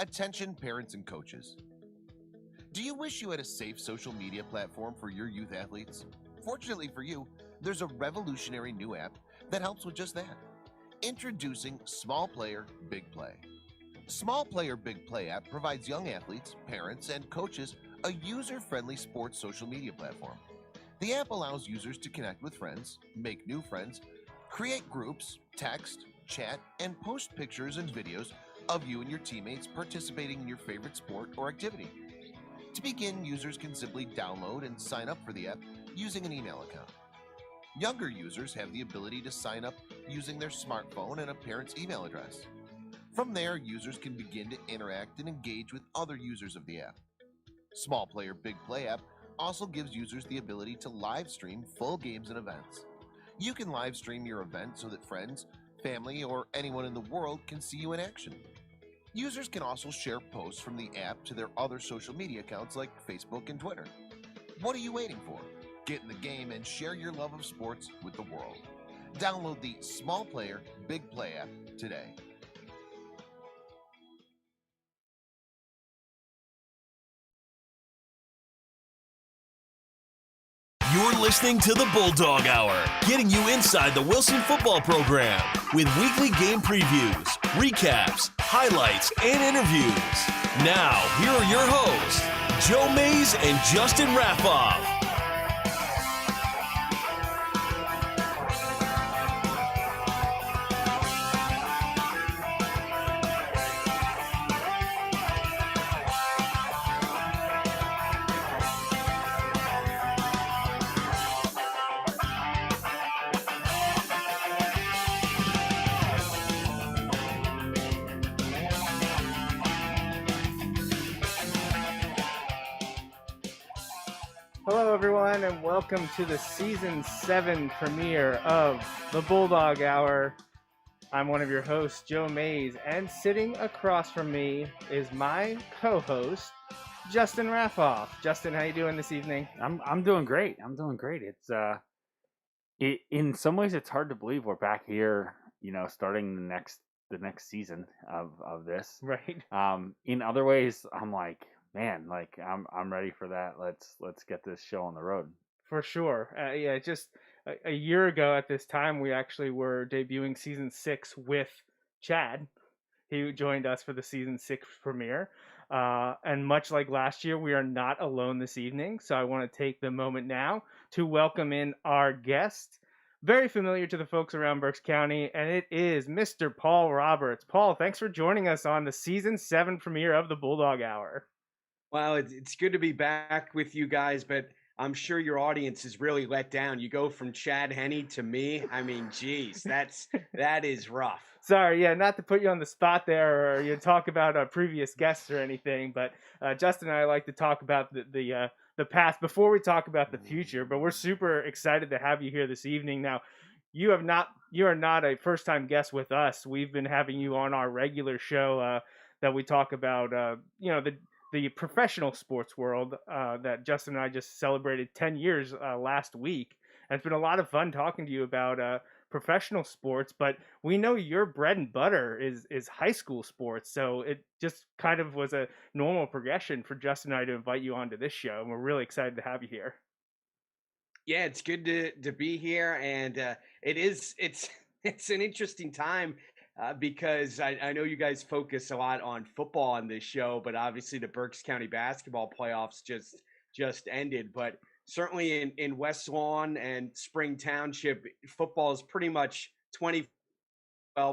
Attention parents and coaches. Do you wish you had a safe social media platform for your youth athletes? Fortunately for you, there's a revolutionary new app that helps with just that. Introducing Small Player, Big Play. Small Player, Big Play app provides young athletes, parents, and coaches a user-friendly sports social media platform. The app allows users to connect with friends, make new friends, create groups, text, chat, and post pictures and videos of you and your teammates participating in your favorite sport or activity. To begin, users can simply download and sign up for the app using an email account. Younger users have the ability to sign up using their smartphone and a parent's email address. From there, users can begin to interact and engage with other users of the app. Small Player Big Play app also gives users the ability to live stream full games and events. You can live stream your event so that friends, family, or anyone in the world can see you in action. Users can also share posts from the app to their other social media accounts like Facebook and Twitter. What are you waiting for? Get in the game and share your love of sports with the world. Download the Small Player Big Play app today. You're listening to the Bulldog Hour, getting you inside the Wilson football program with weekly game previews, recaps, highlights, and interviews. Now, here are your hosts, Joe Mays and Justin Raffauf. Hello, everyone, and welcome to the Season 7 premiere of the Bulldog Hour. I'm one of your hosts, Joe Mays, and sitting across from me is my co-host, Justin Raffauf. Justin, how you doing this evening? I'm doing great. It's in some ways it's hard to believe we're back here, starting the next season of this. Right. In other ways, I'm like, man, like I'm ready for that. Let's get this show on the road. For sure. Yeah, just a year ago at this time, we actually were debuting Season 6 with Chad. He joined us for the Season 6 premiere. And much like last year, we are not alone this evening. So I want to take the moment now to welcome in our guest, very familiar to the folks around Berks County, and it is Mr. Paul Roberts. Paul, thanks for joining us on the Season 7 premiere of the Bulldog Hour. Well, it's good to be back with you guys, but I'm sure your audience is really let down. You go from Chad Henne to me. I mean, geez, that is rough. Sorry, yeah, not to put you on the spot there, or you talk about previous guests or anything, but Justin and I like to talk about the past before we talk about the future. But we're super excited to have you here this evening. Now, you are not a first-time guest with us. We've been having you on our regular show that we talk about, the professional sports world that Justin and I just celebrated 10 years last week. And it's been a lot of fun talking to you about professional sports, but we know your bread and butter is high school sports. So it just kind of was a normal progression for Justin and I to invite you onto this show. And we're really excited to have you here. Yeah, it's good to be here. And it's an interesting time. Because I know you guys focus a lot on football on this show, but obviously the Berks County basketball playoffs just ended. But certainly in West Lawn and Spring Township, football is pretty much 12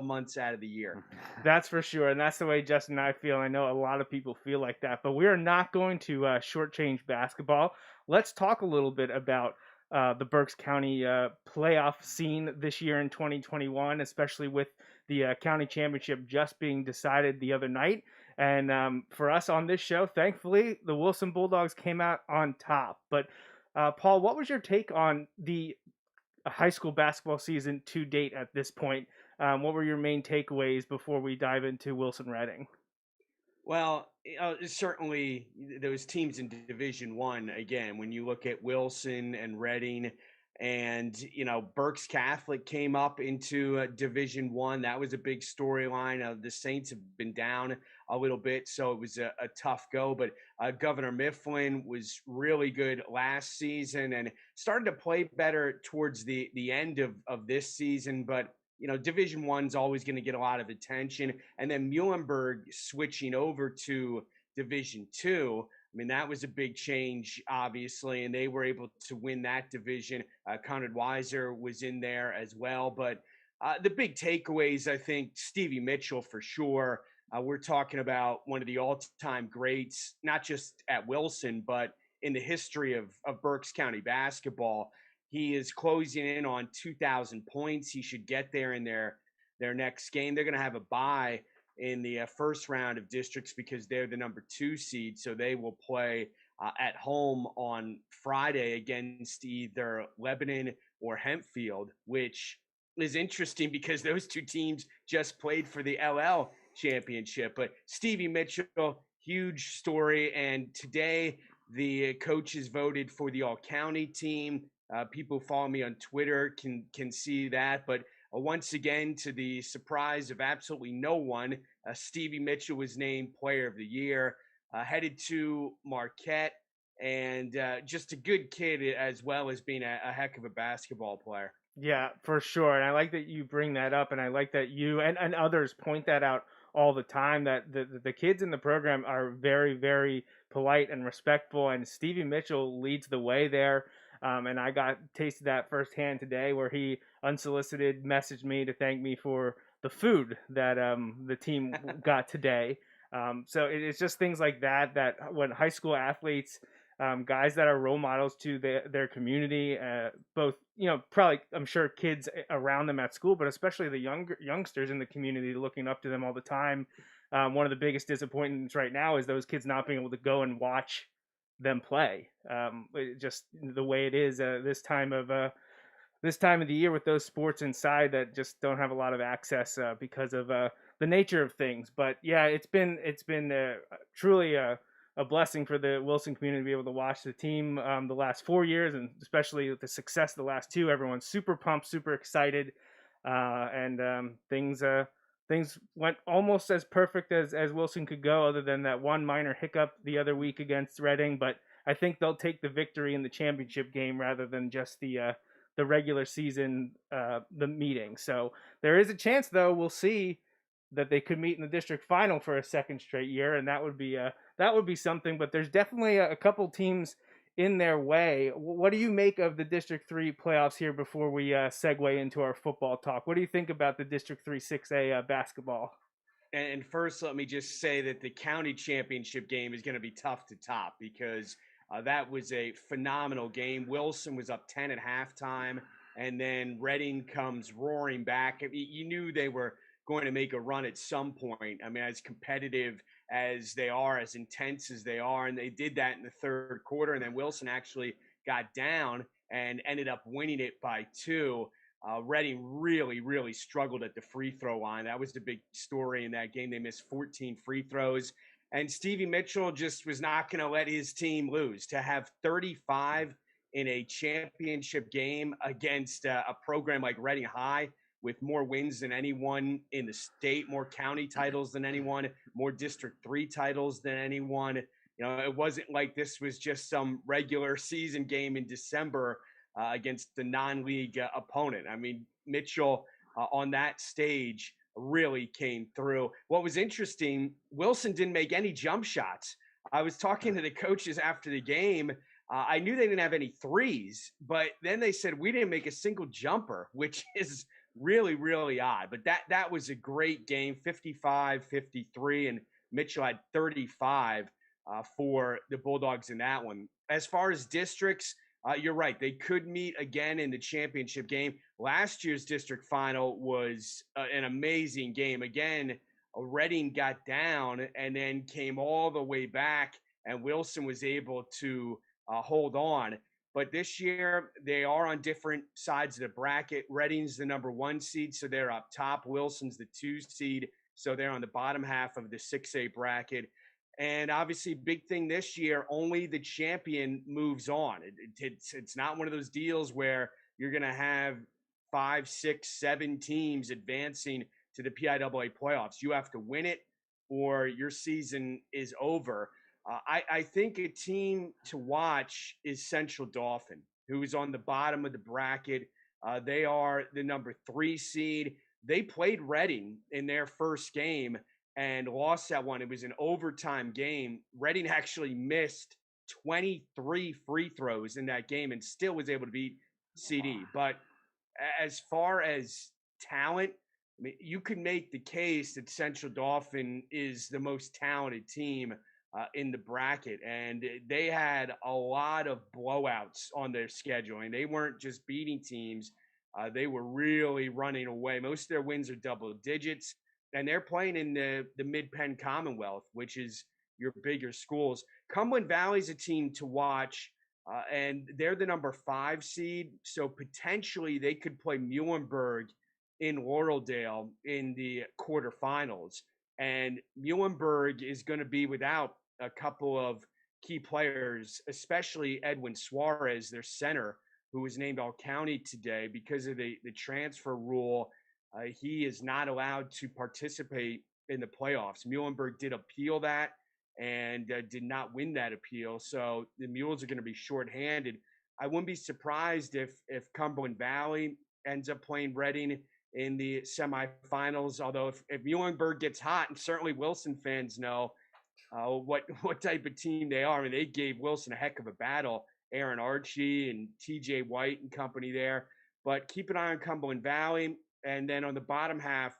months out of the year. That's for sure, and that's the way Justin and I feel. I know a lot of people feel like that, but we are not going to shortchange basketball. Let's talk a little bit about the Berks County playoff scene this year in 2021, especially with the county championship just being decided the other night. And for us on this show, thankfully, the Wilson Bulldogs came out on top. But Paul, what was your take on the high school basketball season to date at this point? What were your main takeaways before we dive into Wilson Reading? Well, certainly those teams in Division I, again, when you look at Wilson and Reading, And Berks Catholic came up into Division One. That was a big storyline. The Saints have been down a little bit, so it was a tough go. But Governor Mifflin was really good last season and started to play better towards the end of this season. But Division One's always going to get a lot of attention, and then Muhlenberg switching over to Division Two. I mean, that was a big change, obviously, and they were able to win that division. Conrad Weiser was in there as well. But the big takeaways, I think, Stevie Mitchell for sure. We're talking about one of the all-time greats, not just at Wilson, but in the history of Berks County basketball. He is closing in on 2,000 points. He should get there in their next game. They're going to have a bye in the first round of districts because they're the number 2 seed. So they will play at home on Friday against either Lebanon or Hempfield, which is interesting because those two teams just played for the LL championship. But Stevie Mitchell, huge story. And today the coaches voted for the all-county team. People who follow me on Twitter can see that. But once again, to the surprise of absolutely no one, Stevie Mitchell was named Player of the Year, headed to Marquette, and just a good kid as well as being a heck of a basketball player. Yeah, for sure. And I like that you bring that up, and I like that you and others point that out all the time, that the kids in the program are very, very polite and respectful, and Stevie Mitchell leads the way there. And I got tasted that firsthand today, where he unsolicited messaged me to thank me for the food that the team got today. So it's just things like that when high school athletes, guys that are role models to their community, both probably I'm sure kids around them at school, but especially the youngsters in the community looking up to them all the time. One of the biggest disappointments right now is those kids not being able to go and watch them play. Just the way it is this time of the year with those sports inside that just don't have a lot of access because of the nature of things. But yeah, it's been truly a blessing for the Wilson community to be able to watch the team the last 4 years, and especially with the success of the last 2. Everyone's super pumped, super excited, and things went almost as perfect as Wilson could go, other than that one minor hiccup the other week against Reading. But I think they'll take the victory in the championship game rather than just the regular season the meeting. So there is a chance, though, we'll see, that they could meet in the district final for a second straight year, and that would be something. But there's definitely a couple teams in their way. What do you make of the District 3 playoffs here before we segue into our football talk? What do you think about the District 3 6A basketball? And first, let me just say that the county championship game is going to be tough to top because that was a phenomenal game. Wilson was up 10 at halftime, and then Reading comes roaring back. I mean, you knew they were going to make a run at some point. I mean, as competitive as they are, as intense as they are, and they did that in the third quarter, and then Wilson actually got down and ended up winning it by 2. Reading really, really struggled at the free throw line. That was the big story in that game. They missed 14 free throws, and Stevie Mitchell just was not going to let his team lose. To have 35 in a championship game against a program like Reading High, with more wins than anyone in the state, more county titles than anyone, more District 3 titles than anyone. It wasn't like this was just some regular season game in December against the non-league opponent. I mean, Mitchell on that stage really came through. What was interesting, Wilson didn't make any jump shots. I was talking to the coaches after the game. I knew they didn't have any threes, but then they said we didn't make a single jumper, which is really, really odd. But that was a great game, 55-53, and Mitchell had 35 for the Bulldogs in that one. As far as districts, you're right. They could meet again in the championship game. Last year's district final was an amazing game. Again, Reading got down and then came all the way back, and Wilson was able to hold on. But this year, they are on different sides of the bracket. Reading's the number 1 seed, so they're up top. Wilson's the 2 seed, so they're on the bottom half of the 6A bracket. And obviously, big thing this year, only the champion moves on. It's not one of those deals where you're going to have 5, 6, 7 teams advancing to the PIAA playoffs. You have to win it or your season is over. I think a team to watch is Central Dauphin, who is on the bottom of the bracket. They are the number 3 seed. They played Reading in their first game and lost that one. It was an overtime game. Reading actually missed 23 free throws in that game and still was able to beat CD. But as far as talent, I mean, you could make the case that Central Dauphin is the most talented team in the bracket, and they had a lot of blowouts on their schedule, and they weren't just beating teams. They were really running away. Most of their wins are double digits, and they're playing in the Mid-Penn Commonwealth, which is your bigger schools. Cumberland Valley's a team to watch, and they're the number 5 seed, so potentially they could play Muhlenberg in Laureldale in the quarterfinals. And Muhlenberg is going to be without a couple of key players, especially Edwin Suarez, their center, who was named All-County today because of the transfer rule. He is not allowed to participate in the playoffs. Muhlenberg did appeal that and did not win that appeal. So the Mules are going to be shorthanded. I wouldn't be surprised if Cumberland Valley ends up playing Reading in the semifinals. Although if Muhlenberg gets hot, and certainly Wilson fans know what type of team they are. I mean, they gave Wilson a heck of a battle. Aaron Archie and TJ White and company there. But keep an eye on Cumberland Valley. And then on the bottom half,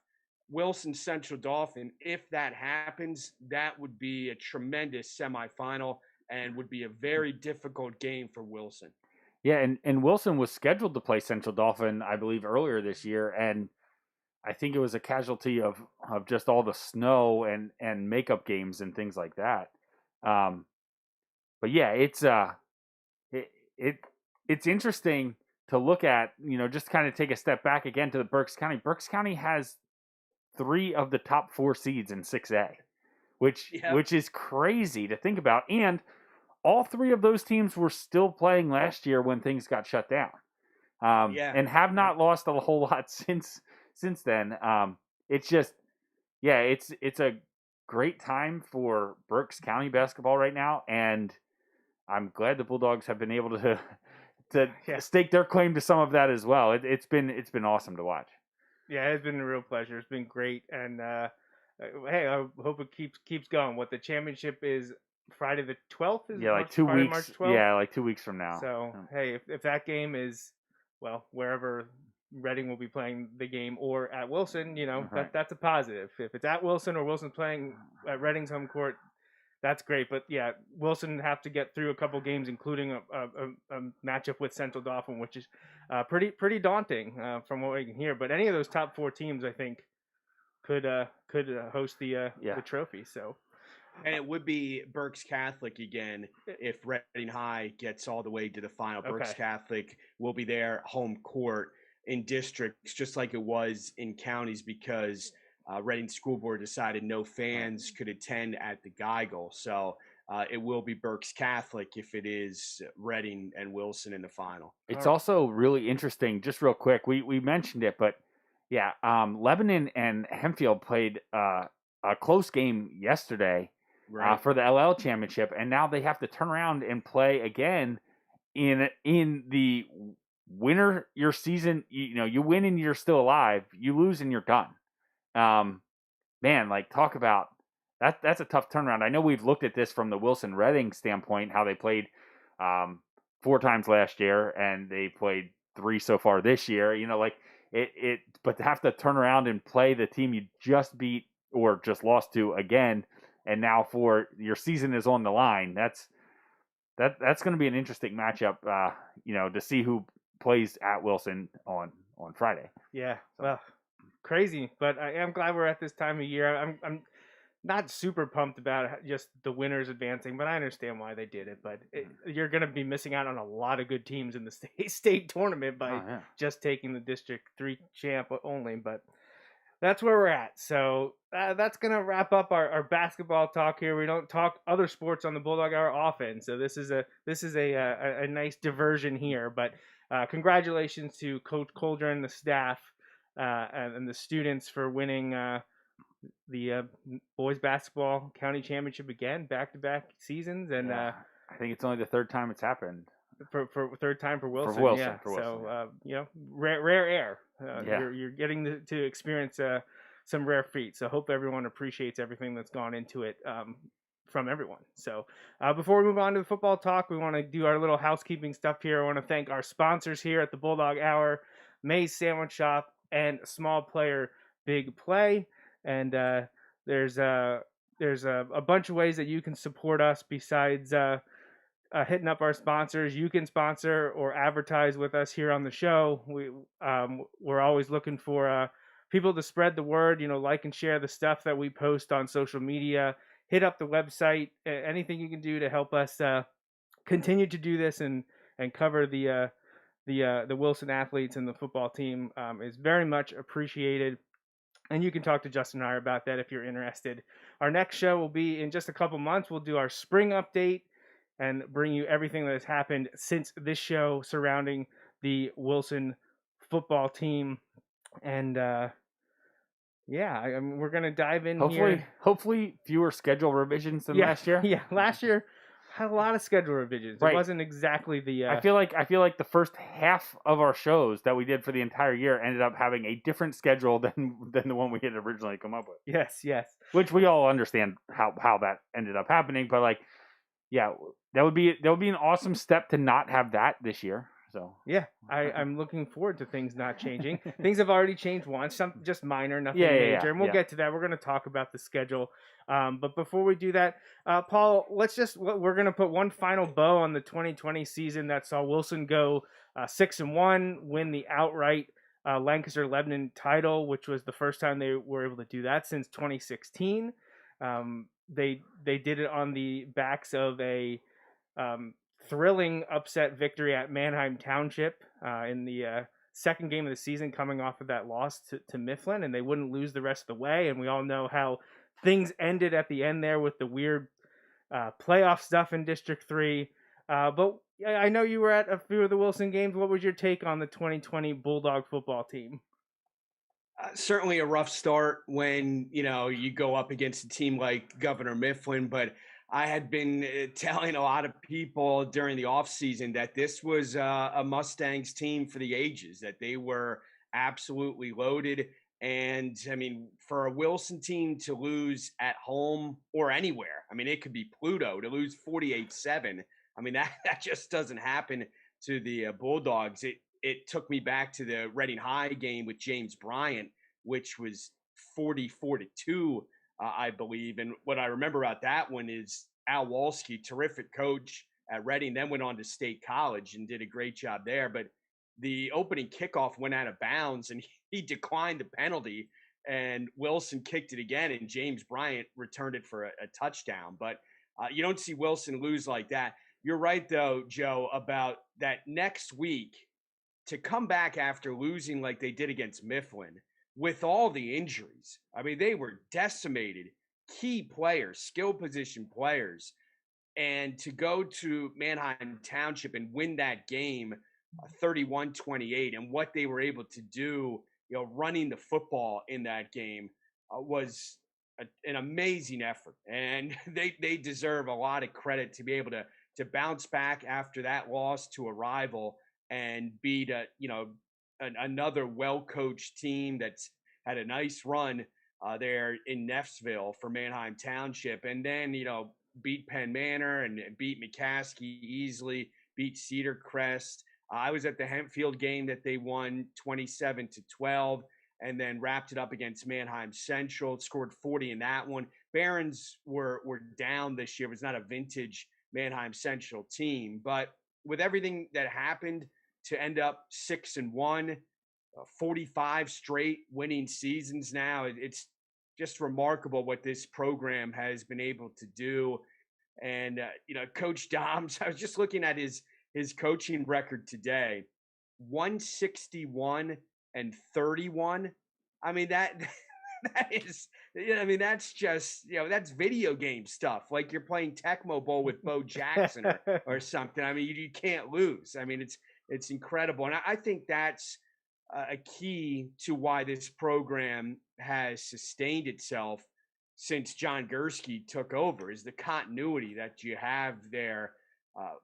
Wilson Central Dauphin. If that happens, that would be a tremendous semifinal and would be a very difficult game for Wilson. Yeah, and Wilson was scheduled to play Central Dauphin, I believe, earlier this year, and I think it was a casualty of just all the snow and makeup games and things like that. But yeah, it's interesting to look at, just kind of take a step back again to the Berks County. Berks County has 3 of the top 4 seeds in 6A, which is crazy to think about. And all 3 of those teams were still playing last year when things got shut down, and have not lost a whole lot since then. It's just, it's a great time for Berks County basketball right now, and I'm glad the Bulldogs have been able to stake their claim to some of that as well. It's been awesome to watch. Yeah, it's been a real pleasure. It's been great, and hey, I hope it keeps going. What the championship is Friday the 12th? Is like 2 weeks. March 12th? Yeah, like 2 weeks from now. So hey, if that game is wherever Reading will be playing the game or at Wilson, Right. that's a positive. If it's at Wilson or Wilson's playing at Reading's home court, that's great. But yeah, Wilson have to get through a couple games, including a matchup with Central Dauphin, which is pretty daunting from what we can hear. But any of those top 4 teams, I think, could host the trophy. So. And it would be Berks Catholic again if Reading High gets all the way to the final. Okay. Berks Catholic will be their home court in districts, just like it was in counties, because Reading School Board decided no fans could attend at the Geigel. So it will be Berks Catholic if it is Reading and Wilson in the final. It's also really interesting, just real quick, we mentioned it, but yeah, Lebanon and Hempfield played a close game yesterday. Right. For the LL championship, and now they have to turn around and play again in the winner. Your season, you win and you're still alive. You lose and you're done. Man, talk about that. That's a tough turnaround. I know we've looked at this from the Wilson Reading standpoint, how they played 4 times last year and they played 3 so far this year. But to have to turn around and play the team you just beat or just lost to again. And now for your season is on the line. That's going to be an interesting matchup, to see who plays at Wilson on Friday. Yeah, well, crazy, but I am glad we're at this time of year. I'm not super pumped about just the winners advancing, but I understand why they did it. But you're going to be missing out on a lot of good teams in the state tournament by just taking the District 3 champ only. But that's where we're at. So that's going to wrap up our basketball talk here. We don't talk other sports on the Bulldog Hour often, so this is a nice diversion here. But congratulations to Coach Coldren, the staff, and the students for winning the boys basketball county championship again, back-to-back seasons, and I think it's only the third time it's happened. For third time for Wilson. For Wilson, yeah. for Wilson, so rare air. Yeah. You're getting to experience some rare feats. So hope everyone appreciates everything that's gone into it from everyone. So before we move on to the football talk, we want to do our little housekeeping stuff here. I want to thank our sponsors here at the Bulldog Hour, May's Sandwich Shop, and Small Player Big Play. And there's a bunch of ways that you can support us besides hitting up our sponsors. You can sponsor or advertise with us here on the show. We're always looking for people to spread the word, like and share the stuff that we post on social media. Hit up the website, anything you can do to help us continue to do this and cover the Wilson athletes and the football team is very much appreciated. And you can talk to Justin and I about that if you're interested. Our next show will be in just a couple months. We'll do our spring update and bring you everything that has happened since this show surrounding the Wilson football team. And we're going to dive in here. Hopefully fewer schedule revisions than last year. Yeah, last year had a lot of schedule revisions. Right. It wasn't exactly the... I feel like the first half of our shows that we did for the entire year ended up having a different schedule than the one we had originally come up with. Yes. Which we all understand how that ended up happening, but that would be an awesome step to not have that this year. So yeah, I'm looking forward to things not changing. Things have already changed once, some just minor, nothing major, and we'll get to that. We're going to talk about the schedule, but before we do that, Paul, we're going to put one final bow on the 2020 season that saw Wilson go 6-1, win the outright Lancaster Lebanon title, which was the first time they were able to do that since 2016. They did it on the backs of a thrilling upset victory at Manheim Township in the second game of the season, coming off of that loss to Mifflin, and they wouldn't lose the rest of the way. And we all know how things ended at the end there with the weird playoff stuff in District 3. But I know you were at a few of the Wilson games. What was your take on the 2020 Bulldog football team? Certainly a rough start when, you go up against a team like Governor Mifflin, but I had been telling a lot of people during the offseason that this was a Mustangs team for the ages, that they were absolutely loaded. And, for a Wilson team to lose at home or anywhere, it could be Pluto, to lose 48-7. That just doesn't happen to the Bulldogs. It took me back to the Reading High game with James Bryant, which was 44-2. I believe. And what I remember about that one is Al Walski, terrific coach at Reading, then went on to State College and did a great job there. But the opening kickoff went out of bounds and he declined the penalty, and Wilson kicked it again, and James Bryant returned it for a touchdown. But you don't see Wilson lose like that. You're right, though, Joe, about that next week to come back after losing like they did against Mifflin with all the injuries. They were decimated, key players, skill position players, and to go to Manheim Township and win that game 31-28, and what they were able to do, running the football in that game was an amazing effort. And they deserve a lot of credit to be able to bounce back after that loss to a rival and beat another well-coached team that's had a nice run there in Neffsville for Manheim Township, and then beat Penn Manor and beat McCaskey easily, beat Cedar Crest. I was at the Hempfield game that they won 27-12, and then wrapped it up against Manheim Central. Scored 40 in that one. Barons were down this year. It was not a vintage Manheim Central team, but with everything that happened, to end up 6-1, 45 straight winning seasons now, it's just remarkable what this program has been able to do. And Coach Doms, I was just looking at his coaching record today, 161-31. That is, that's just, that's video game stuff. Like you're playing Tecmo Bowl with Bo Jackson or something. You can't lose. It's incredible. And I think that's a key to why this program has sustained itself since John Gursky took over, is the continuity that you have there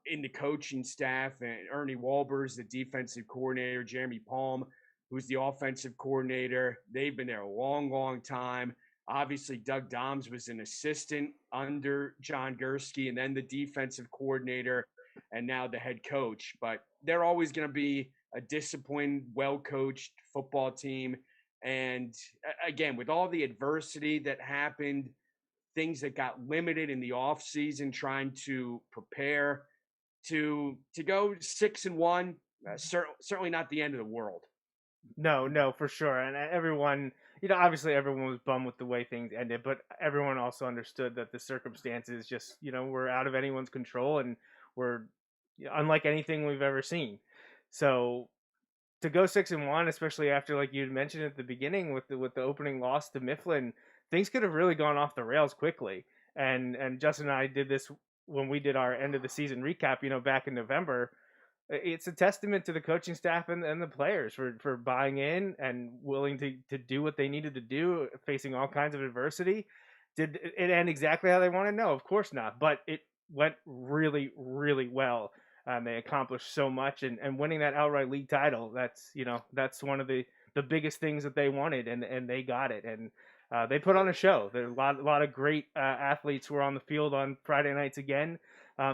in the coaching staff, and Ernie Walbers, the defensive coordinator, Jeremy Palm, who's the offensive coordinator. They've been there a long, long time. Obviously, Doug Doms was an assistant under John Gursky, and then the defensive coordinator, and now the head coach. But they're always going to be a disciplined, well-coached football team. And again, with all the adversity that happened, things that got limited in the offseason, trying to prepare to go 6-1, certainly not the end of the world. No, for sure. And everyone, obviously everyone was bummed with the way things ended, but everyone also understood that the circumstances just, were out of anyone's control and were unlike anything we've ever seen. So to go 6-1, especially after, like you mentioned at the beginning with the opening loss to Mifflin, things could have really gone off the rails quickly. And Justin and I did this when we did our end of the season recap, back in November. It's a testament to the coaching staff and the players for buying in and willing to do what they needed to do, facing all kinds of adversity. Did it end exactly how they wanted? No, of course not. But it went really, really well. They accomplished so much, and winning that outright league title, that's one of the biggest things that they wanted, and they got it. And they put on a show. There are a lot of great athletes who were on the field on Friday nights again.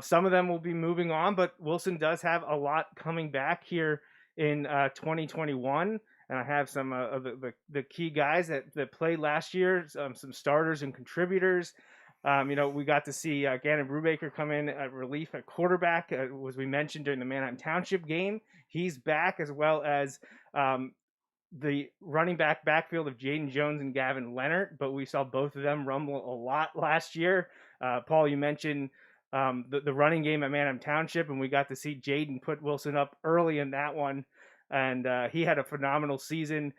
Some of them will be moving on, but Wilson does have a lot coming back here in 2021. And I have some of the key guys that played last year, some starters and contributors. We got to see Gannon Brubaker come in at relief at quarterback, as we mentioned during the Manheim Township game. He's back, as well as the running backfield of Jaden Jones and Gavin Leonard, but we saw both of them rumble a lot last year. Paul, you mentioned the running game at Manheim Township, and we got to see Jaden put Wilson up early in that one, and he had a phenomenal season.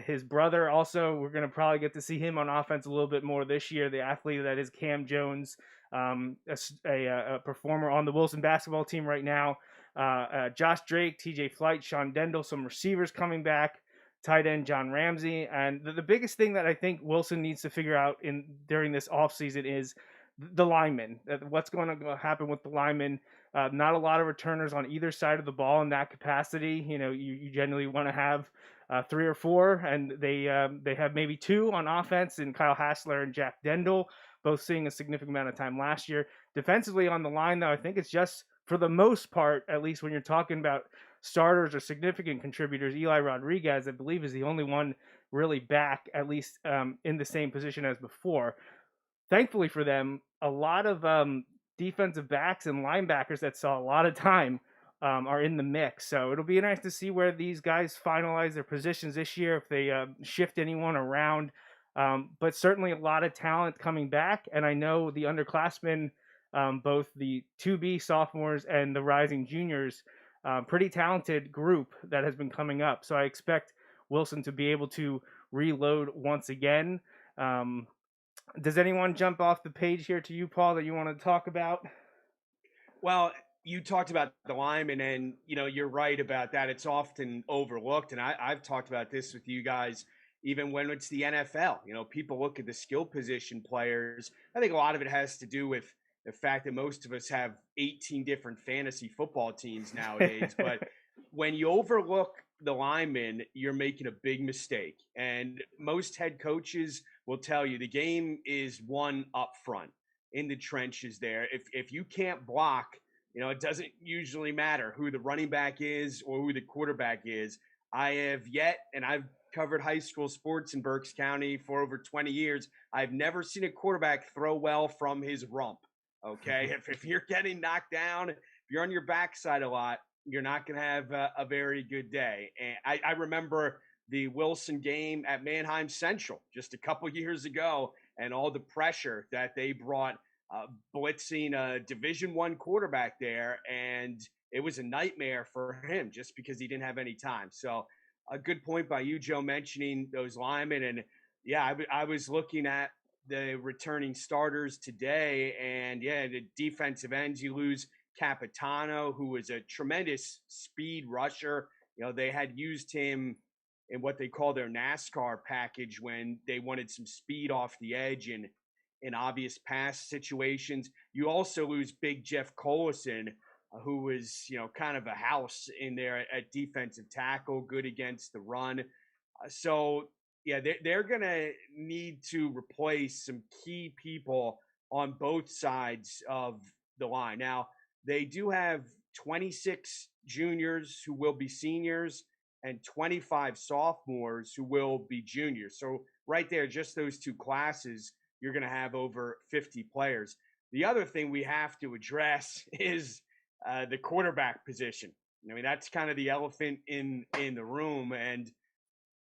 His brother also, we're going to probably get to see him on offense a little bit more this year, the athlete that is Cam Jones, a performer on the Wilson basketball team right now. Josh Drake, TJ Flight, Sean Dendel, some receivers coming back, tight end John Ramsey. And the biggest thing that I think Wilson needs to figure out during this offseason is the linemen. What's going to happen with the linemen? Not a lot of returners on either side of the ball in that capacity. You generally want to have 3 or 4, and they have maybe 2 on offense, and Kyle Hassler and Jack Dendel, both seeing a significant amount of time last year. Defensively on the line, though, I think it's just, for the most part, at least when you're talking about starters or significant contributors, Eli Rodriguez, I believe, is the only one really back, at least in the same position as before. Thankfully for them, a lot of defensive backs and linebackers that saw a lot of time are in the mix. So it'll be nice to see where these guys finalize their positions this year, if they shift anyone around. But certainly a lot of talent coming back. And I know the underclassmen, both the 2B sophomores and the rising juniors, pretty talented group that has been coming up. So I expect Wilson to be able to reload once again. Does anyone jump off the page here to you, Paul, that you want to talk about? Well, you talked about the linemen, and you're right about that. It's often overlooked, and I've talked about this with you guys even when it's the NFL. People look at the skill position players. I think a lot of it has to do with the fact that most of us have 18 different fantasy football teams nowadays. But when you overlook the linemen, you're making a big mistake. And most head coaches will tell you the game is won up front in the trenches there. If you can't block, it doesn't usually matter who the running back is or who the quarterback is. I have yet, and I've covered high school sports in Berks County for over 20 years, I've never seen a quarterback throw well from his rump. Okay, if you're getting knocked down, if you're on your backside a lot, you're not going to have a very good day. And I remember the Wilson game at Manheim Central just a couple years ago, and all the pressure that they brought blitzing a Division I quarterback there, and it was a nightmare for him just because he didn't have any time. So a good point by you, Joe, mentioning those linemen. And yeah, I was looking at the returning starters today, and yeah, the defensive ends, you lose Capitano, who was a tremendous speed rusher. They had used him in what they call their NASCAR package when they wanted some speed off the edge and in obvious pass situations. You also lose Big Jeff Collison, who was, kind of a house in there at defensive tackle, good against the run. So, yeah, they're going to need to replace some key people on both sides of the line. Now, they do have 26 juniors who will be seniors and 25 sophomores who will be juniors. So, right there, just those two classes, you're going to have over 50 players. The other thing we have to address is the quarterback position. I mean, that's kind of the elephant in the room. And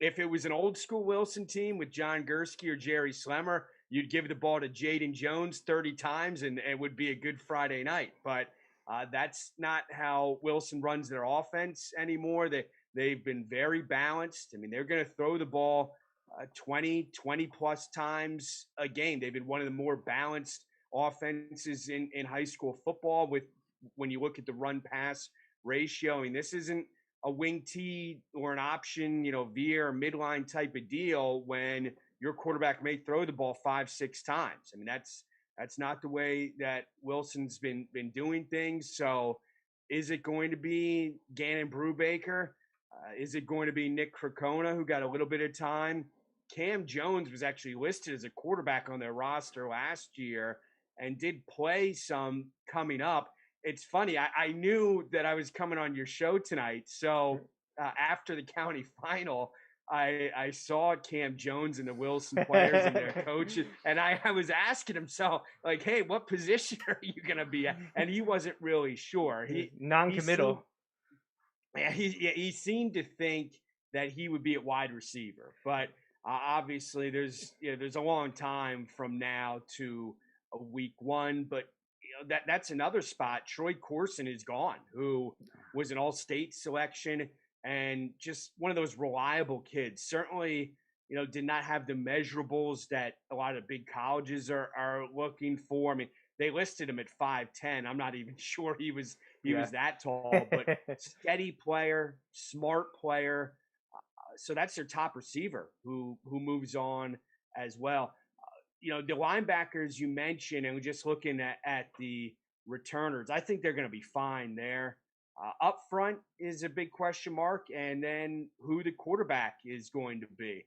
if it was an old school Wilson team with John Gursky or Jerry Slemmer, you'd give the ball to Jaden Jones 30 times and it would be a good Friday night. But that's not how Wilson runs their offense anymore. They've been very balanced. I mean, they're going to throw the ball 20 plus times a game. They've been one of the more balanced offenses in high school football with when you look at the run pass ratio. I mean, this isn't a wing T or an option, veer midline type of deal when your quarterback may throw the ball 5-6 times. I mean, that's not the way that Wilson's been doing things. So is it going to be Gannon Brubaker? Is it going to be Nick Cracona, who got a little bit of time? Cam Jones was actually listed as a quarterback on their roster last year and did play some coming up. It's funny. I knew that I was coming on your show tonight. So after the county final, I saw Cam Jones and the Wilson players and their coaches. And I was asking him, hey, what position are you going to be at? And he wasn't really sure. Non-committal. He seemed to think that he would be at wide receiver. But obviously there's a long time from now to week one. But that's another spot. Troy Corson is gone, who was an all-state selection and just one of those reliable kids. Certainly, did not have the measurables that a lot of big colleges are looking for. I mean, they listed him at 5'10". I'm not even sure he was that tall, but steady player, smart player. So that's their top receiver who moves on as well. The linebackers you mentioned, and we're just looking at the returners, I think they're going to be fine there. Up front is a big question mark, and then who the quarterback is going to be.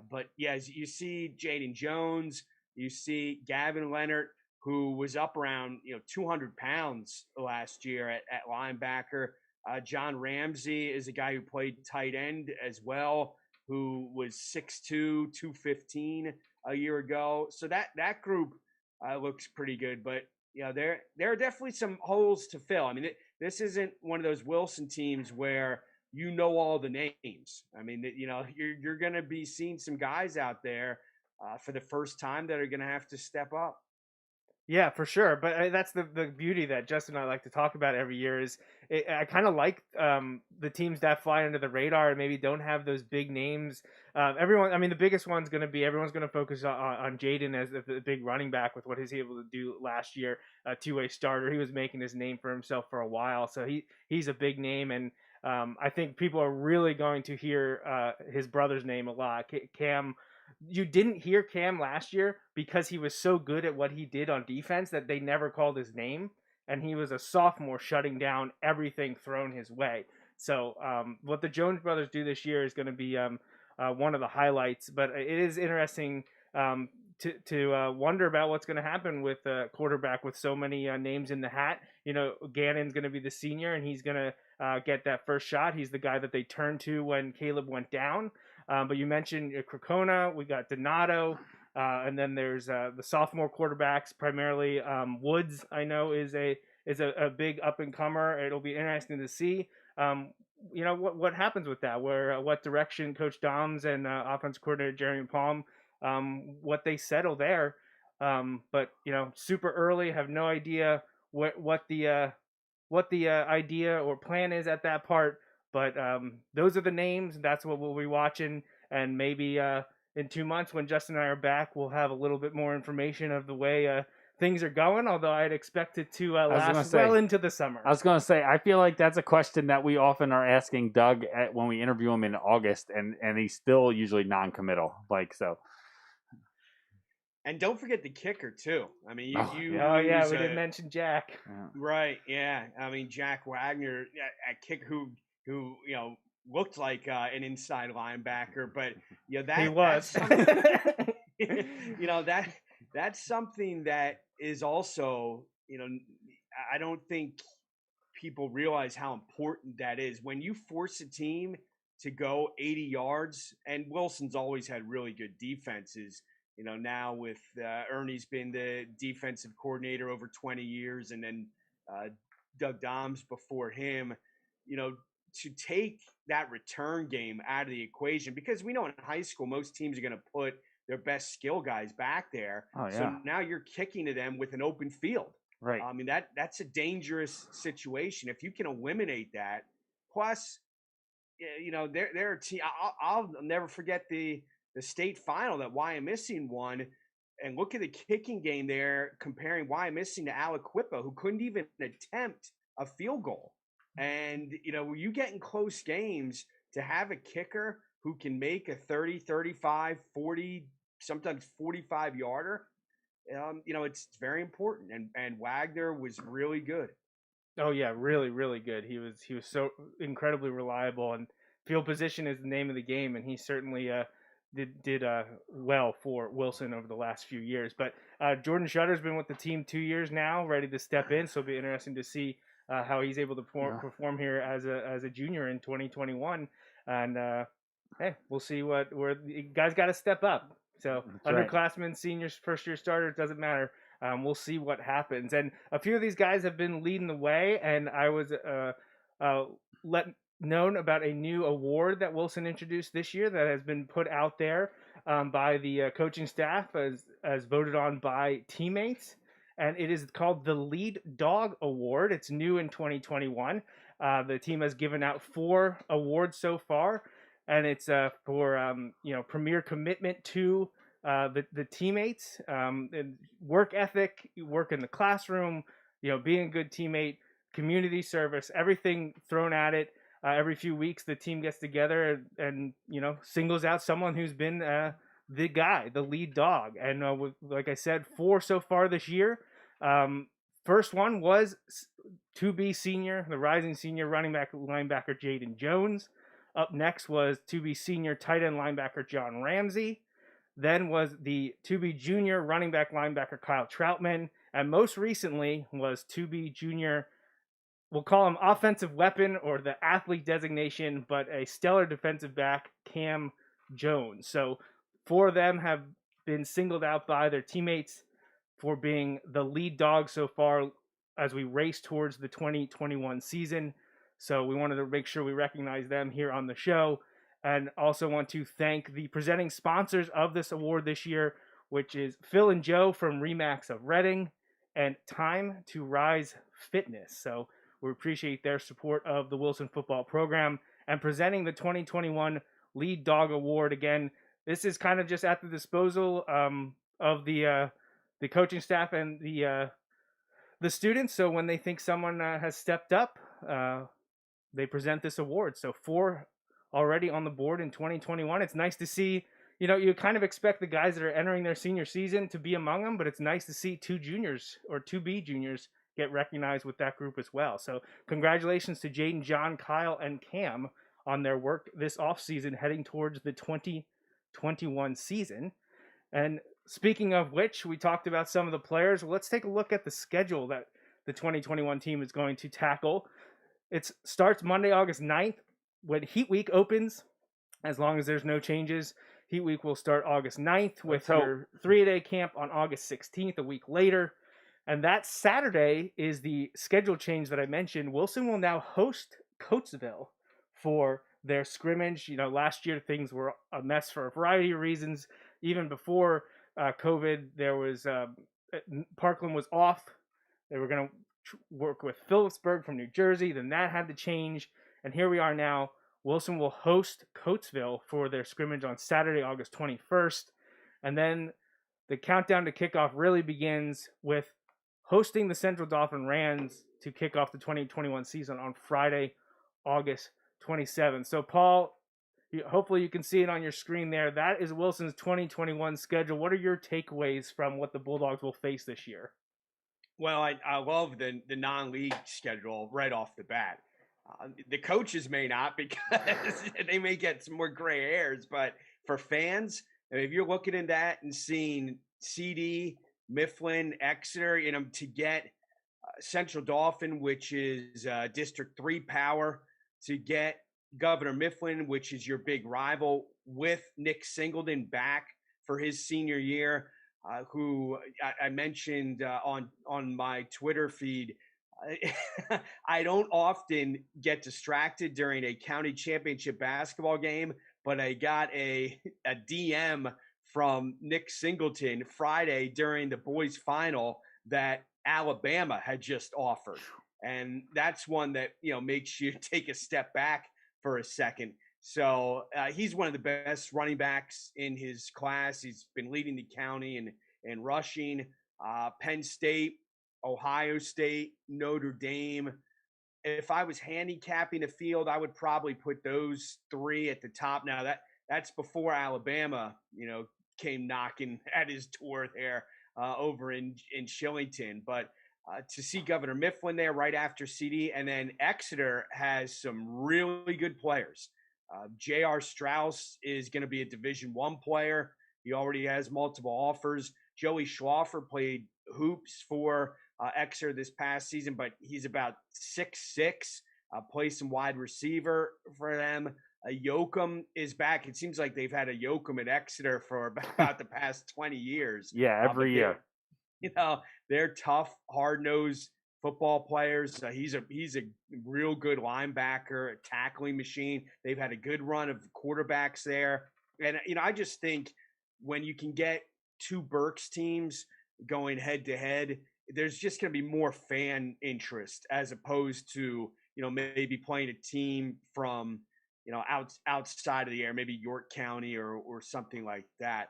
But, yeah, as you see Jaden Jones, you see Gavin Leonard, who was up around 200 pounds last year at linebacker. John Ramsey is a guy who played tight end as well, who was 6'2", 215 a year ago. So that group looks pretty good. But there are definitely some holes to fill. I mean, this isn't one of those Wilson teams where all the names. I mean, you're going to be seeing some guys out there for the first time that are going to have to step up. Yeah, for sure. But that's the beauty that Justin and I like to talk about every year is I kind of like the teams that fly under the radar and maybe don't have those big names. The biggest one's going to be everyone's going to focus on Jaden as the big running back with what he's able to do last year, a two-way starter. He was making his name for himself for a while, so he's a big name. And I think people are really going to hear his brother's name a lot, Cam. You didn't hear Cam last year because he was so good at what he did on defense that they never called his name. And he was a sophomore shutting down everything thrown his way. So what the Jones brothers do this year is going to be one of the highlights. But it is interesting to wonder about what's going to happen with a quarterback with so many names in the hat. Gannon's going to be the senior, and he's going to get that first shot. He's the guy that they turned to when Caleb went down. But you mentioned Cracona, we got Donato, and then there's the sophomore quarterbacks, primarily Woods, I know, is a big up-and-comer. It'll be interesting to see, what happens with that, what direction Coach Doms and offense coordinator Jeremy Palm, what they settle there. But, super early, have no idea what the idea or plan is at that part. But those are the names. That's what we'll be watching. And maybe in 2 months when Justin and I are back, we'll have a little bit more information of the way things are going, although I'd expect it to was gonna last say- well into the summer. I was going to say, I feel like that's a question that we often are asking Doug when we interview him in August, and he's still usually non-committal. Like, so. And don't forget the kicker too. I mean, Oh, you yeah, lose we didn't mention Jack. right. Yeah, I mean Jack Wagner, a kicker who looked like an inside linebacker, but that He was. That's something that is also I don't think people realize how important that is when you force a team to go 80 yards. And Wilson's always had really good defenses. Now with Ernie's been the defensive coordinator over 20 years, and then Doug Doms before him, to take that return game out of the equation, because we know in high school most teams are going to put their best skill guys back there. Oh, yeah. So now you're kicking to them with an open field. Right. I mean, that's a dangerous situation. If you can eliminate that, plus, they're a team. I'll never forget the state final that Wyomissing won, and look at the kicking game there, comparing Wyomissing to Aliquippa, who couldn't even attempt a field goal. And, you get in close games to have a kicker who can make a 30, 35, 40, sometimes 45 yarder. It's very important. And Wagner was really good. Oh yeah, really, really good. He was so incredibly reliable, and field position is the name of the game, and he certainly did well for Wilson over the last few years. But Jordan Shutter's been with the team 2 years now, ready to step in. So it'll be interesting to see how he's able to perform here as a junior in 2021. And hey, we'll see where the guys got to step up. So underclassmen, seniors, first year starters, doesn't matter. We'll see what happens. And a few of these guys have been leading the way, and I was known about a new award that Wilson introduced this year that has been put out there by the coaching staff as voted on by teammates. And it is called the Lead Dog Award. It's new in 2021. The team has given out 4 awards so far, and it's for premier commitment to the teammates, and work ethic, work in the classroom, being a good teammate, community service, everything thrown at it. Every few weeks, the team gets together and singles out someone who's been the guy, the lead dog. And like I said, 4 so far this year. First one was to be senior, the rising senior running back linebacker Jaden Jones. Up next was to be senior tight end linebacker John Ramsey. Then was the to be junior running back linebacker Kyle Troutman. And most recently was to be junior, we'll call him offensive weapon or the athlete designation, but a stellar defensive back, Cam Jones. So 4 of them have been singled out by their teammates for being the lead dog so far as we race towards the 2021 season. So we wanted to make sure we recognize them here on the show, and also want to thank the presenting sponsors of this award this year, which is Phil and Joe from Remax of Reading and Time to Rise Fitness. So we appreciate their support of the Wilson football program and presenting the 2021 Lead Dog Award. Again, this is kind of just at the disposal of the coaching staff and the students. So when they think someone has stepped up, they present this award. So 4 already on the board in 2021. It's nice to see, you kind of expect the guys that are entering their senior season to be among them, but it's nice to see 2 juniors or 2B juniors get recognized with that group as well. So congratulations to Jaden, John, Kyle, and Cam on their work this offseason heading towards the 2021 season. And speaking of which, we talked about some of the players. Well, let's take a look at the schedule that the 2021 team is going to tackle. It starts Monday, August 9th, when Heat Week opens, as long as there's no changes. Heat Week will start August 9th with your 3-day camp on August 16th, a week later. And that Saturday is the schedule change that I mentioned. Wilson will now host Coatesville for their scrimmage. Last year things were a mess for a variety of reasons. Even before COVID, there was Parkland was off. They were going to work with Phillipsburg from New Jersey. Then that had to change. And here we are now. Wilson will host Coatesville for their scrimmage on Saturday, August 21st. And then the countdown to kickoff really begins with hosting the Central Dauphin Rams to kick off the 2021 season on Friday, August 27th. So, Paul, hopefully you can see it on your screen there. That is Wilson's 2021 schedule. What are your takeaways from what the Bulldogs will face this year? Well, I love the non-league schedule right off the bat. The coaches may not, because they may get some more gray hairs, but for fans, I mean, if you're looking at that and seeing CD, Mifflin, Exeter, to get Central Dauphin, which is District 3 power, to get Governor Mifflin, which is your big rival, with Nick Singleton back for his senior year, who I mentioned on my Twitter feed. I don't often get distracted during a county championship basketball game, but I got a DM from Nick Singleton Friday during the boys' final that Alabama had just offered. And that's one that, makes you take a step back for a second. So he's one of the best running backs in his class. He's been leading the county in rushing. Penn State, Ohio State, Notre Dame. If I was handicapping a field, I would probably put those three at the top. Now that's before Alabama, came knocking at his door there over in Shillington. But to see Governor Mifflin there right after CD, and then Exeter has some really good players. J.R. Strauss is going to be a Division I player. He already has multiple offers. Joey Schlaffer played hoops for Exeter this past season, but he's about 6'6", plays some wide receiver for them. Yoakum is back. It seems like they've had a Yoakum at Exeter for about the past 20 years. Yeah, every year. They're tough, hard-nosed football players. He's a real good linebacker, a tackling machine. They've had a good run of quarterbacks there. And, I just think when you can get two Berks teams going head-to-head, there's just going to be more fan interest as opposed to, maybe playing a team from, outside of the area, maybe York County or something like that.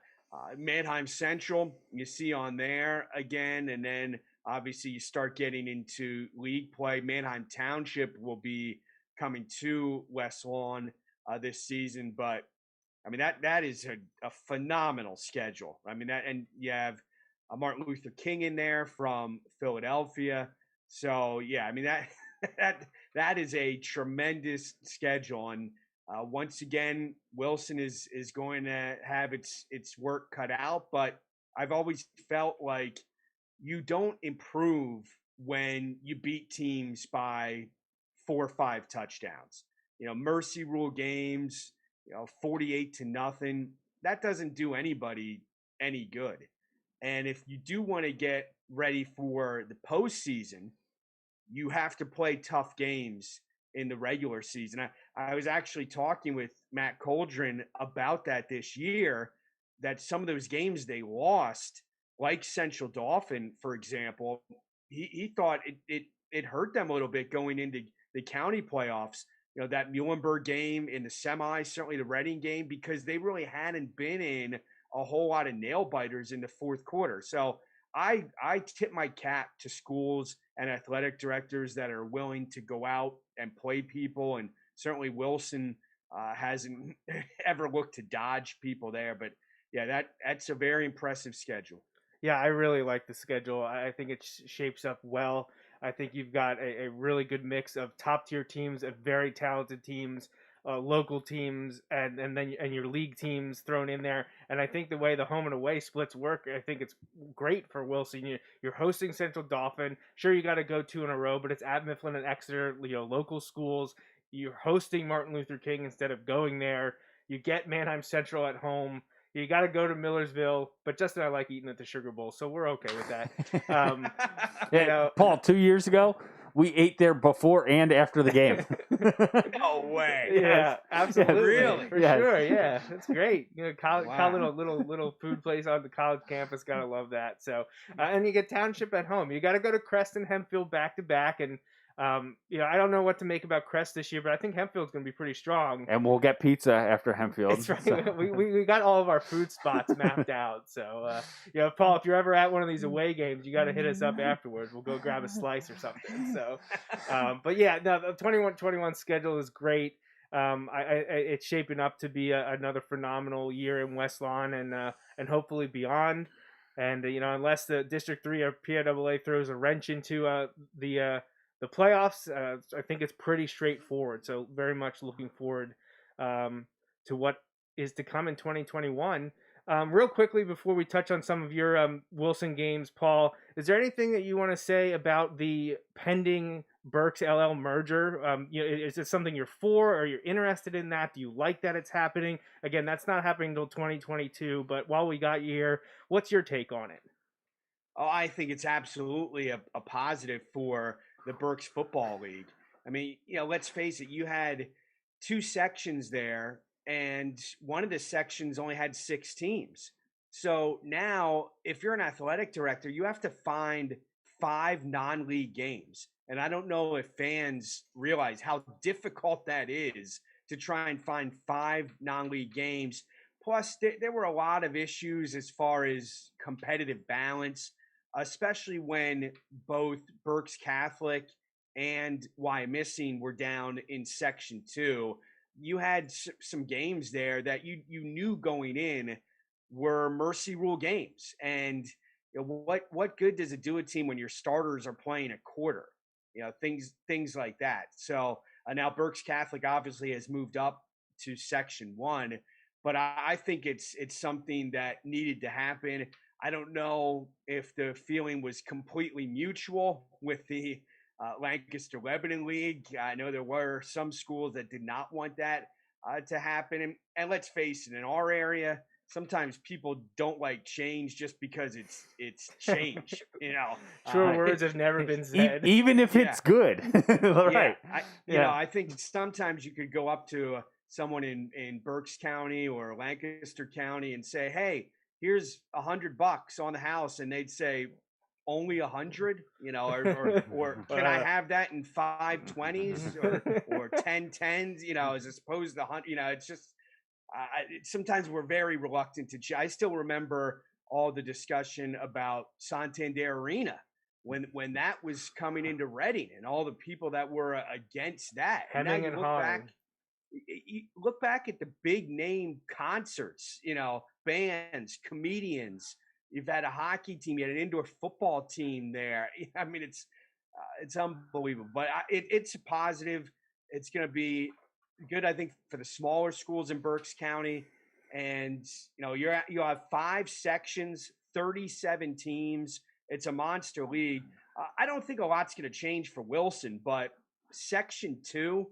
Mannheim Central, you see on there again, and then obviously you start getting into league play. Mannheim Township will be coming to West Lawn this season, but I mean that is a phenomenal schedule. I mean and you have Martin Luther King in there from Philadelphia, so yeah, I mean that is a tremendous schedule. And once again, Wilson is going to have its work cut out, but I've always felt like you don't improve when you beat teams by 4 or 5 touchdowns. Mercy rule games, 48-0, that doesn't do anybody any good. And if you do want to get ready for the postseason, you have to play tough games in the regular season. I was actually talking with Matt Coldren about that this year, that some of those games they lost, like Central Dauphin, for example, he thought it hurt them a little bit going into the county playoffs. That Muhlenberg game in the semi, certainly the Reading game, because they really hadn't been in a whole lot of nail biters in the fourth quarter. So I tip my cap to schools and athletic directors that are willing to go out and play people. And certainly Wilson hasn't ever looked to dodge people there. But yeah, that's a very impressive schedule. Yeah, I really like the schedule. I think it shapes up well. I think you've got a really good mix of top-tier teams, of very talented teams, local teams, and then your league teams thrown in there. And I think the way the home and away splits work, I think it's great for Wilson. You're hosting Central Dauphin. Sure, you got to go 2 in a row, but it's at Mifflin and Exeter, local schools. You're hosting Martin Luther King instead of going there. You get Mannheim Central at home. You got to go to Millersville, but Justin and I like eating at the Sugar Bowl, so we're okay with that. Paul, 2 years ago, we ate there before and after the game. No way. Yeah, absolutely. Really? For sure, yeah. That's great. College little food place on the college campus, gotta love that. So, and you get Township at home. You got to go to Creston Hempfield back to back, and I don't know what to make about Crest this year, but I think Hempfield's going to be pretty strong. And we'll get pizza after Hempfield. That's right. So. We got all of our food spots mapped out. So, Paul, if you're ever at one of these away games, you got to hit us up afterwards. We'll go grab a slice or something. So, but yeah, no, the 21-21 schedule is great. It's shaping up to be another phenomenal year in West Lawn and hopefully beyond. And unless the District 3 or PIAA throws a wrench into the playoffs, I think it's pretty straightforward. So very much looking forward to what is to come in 2021. Real quickly before we touch on some of your Wilson games, Paul, is there anything that you want to say about the pending Berks LL merger? Is it something you're for, or you're interested in that? Do you like that it's happening? Again, that's not happening until 2022, but while we got you here, what's your take on it? Oh, I think it's absolutely a positive for the Berks Football League. I mean, let's face it, you had 2 sections there, and one of the sections only had 6 teams. So now, if you're an athletic director, you have to find 5 non-league games. And I don't know if fans realize how difficult that is to try and find 5 non-league games. Plus, there were a lot of issues as far as competitive balance, especially when both Berks Catholic and Wyomissing were down in Section 2. You had some games there that you knew going in were mercy rule games. And what good does it do a team when your starters are playing a quarter? Things like that. So now Berks Catholic obviously has moved up to Section 1, but I think it's something that needed to happen. I don't know if the feeling was completely mutual with the Lancaster-Lebanon League. I know there were some schools that did not want that to happen. And let's face it, in our area, sometimes people don't like change just because it's change. Sure, words have never been said. Even if it's good. Right. I think sometimes you could go up to someone in Berks County or Lancaster County and say, hey, here's $100 on the house, and they'd say, only 100, or can I have that in 520s or 1010s, as opposed to 100, it's just, sometimes we're very reluctant to. I still remember all the discussion about Santander Arena when that was coming into Reading and all the people that were against that. And now you look back at the big name concerts, bands, comedians. You've had a hockey team, you had an indoor football team there. I mean, it's unbelievable, but it's a positive. It's going to be good, I think, for the smaller schools in Berks County. And, you'll have 5 sections, 37 teams. It's a monster league. I don't think a lot's going to change for Wilson, but Section 2,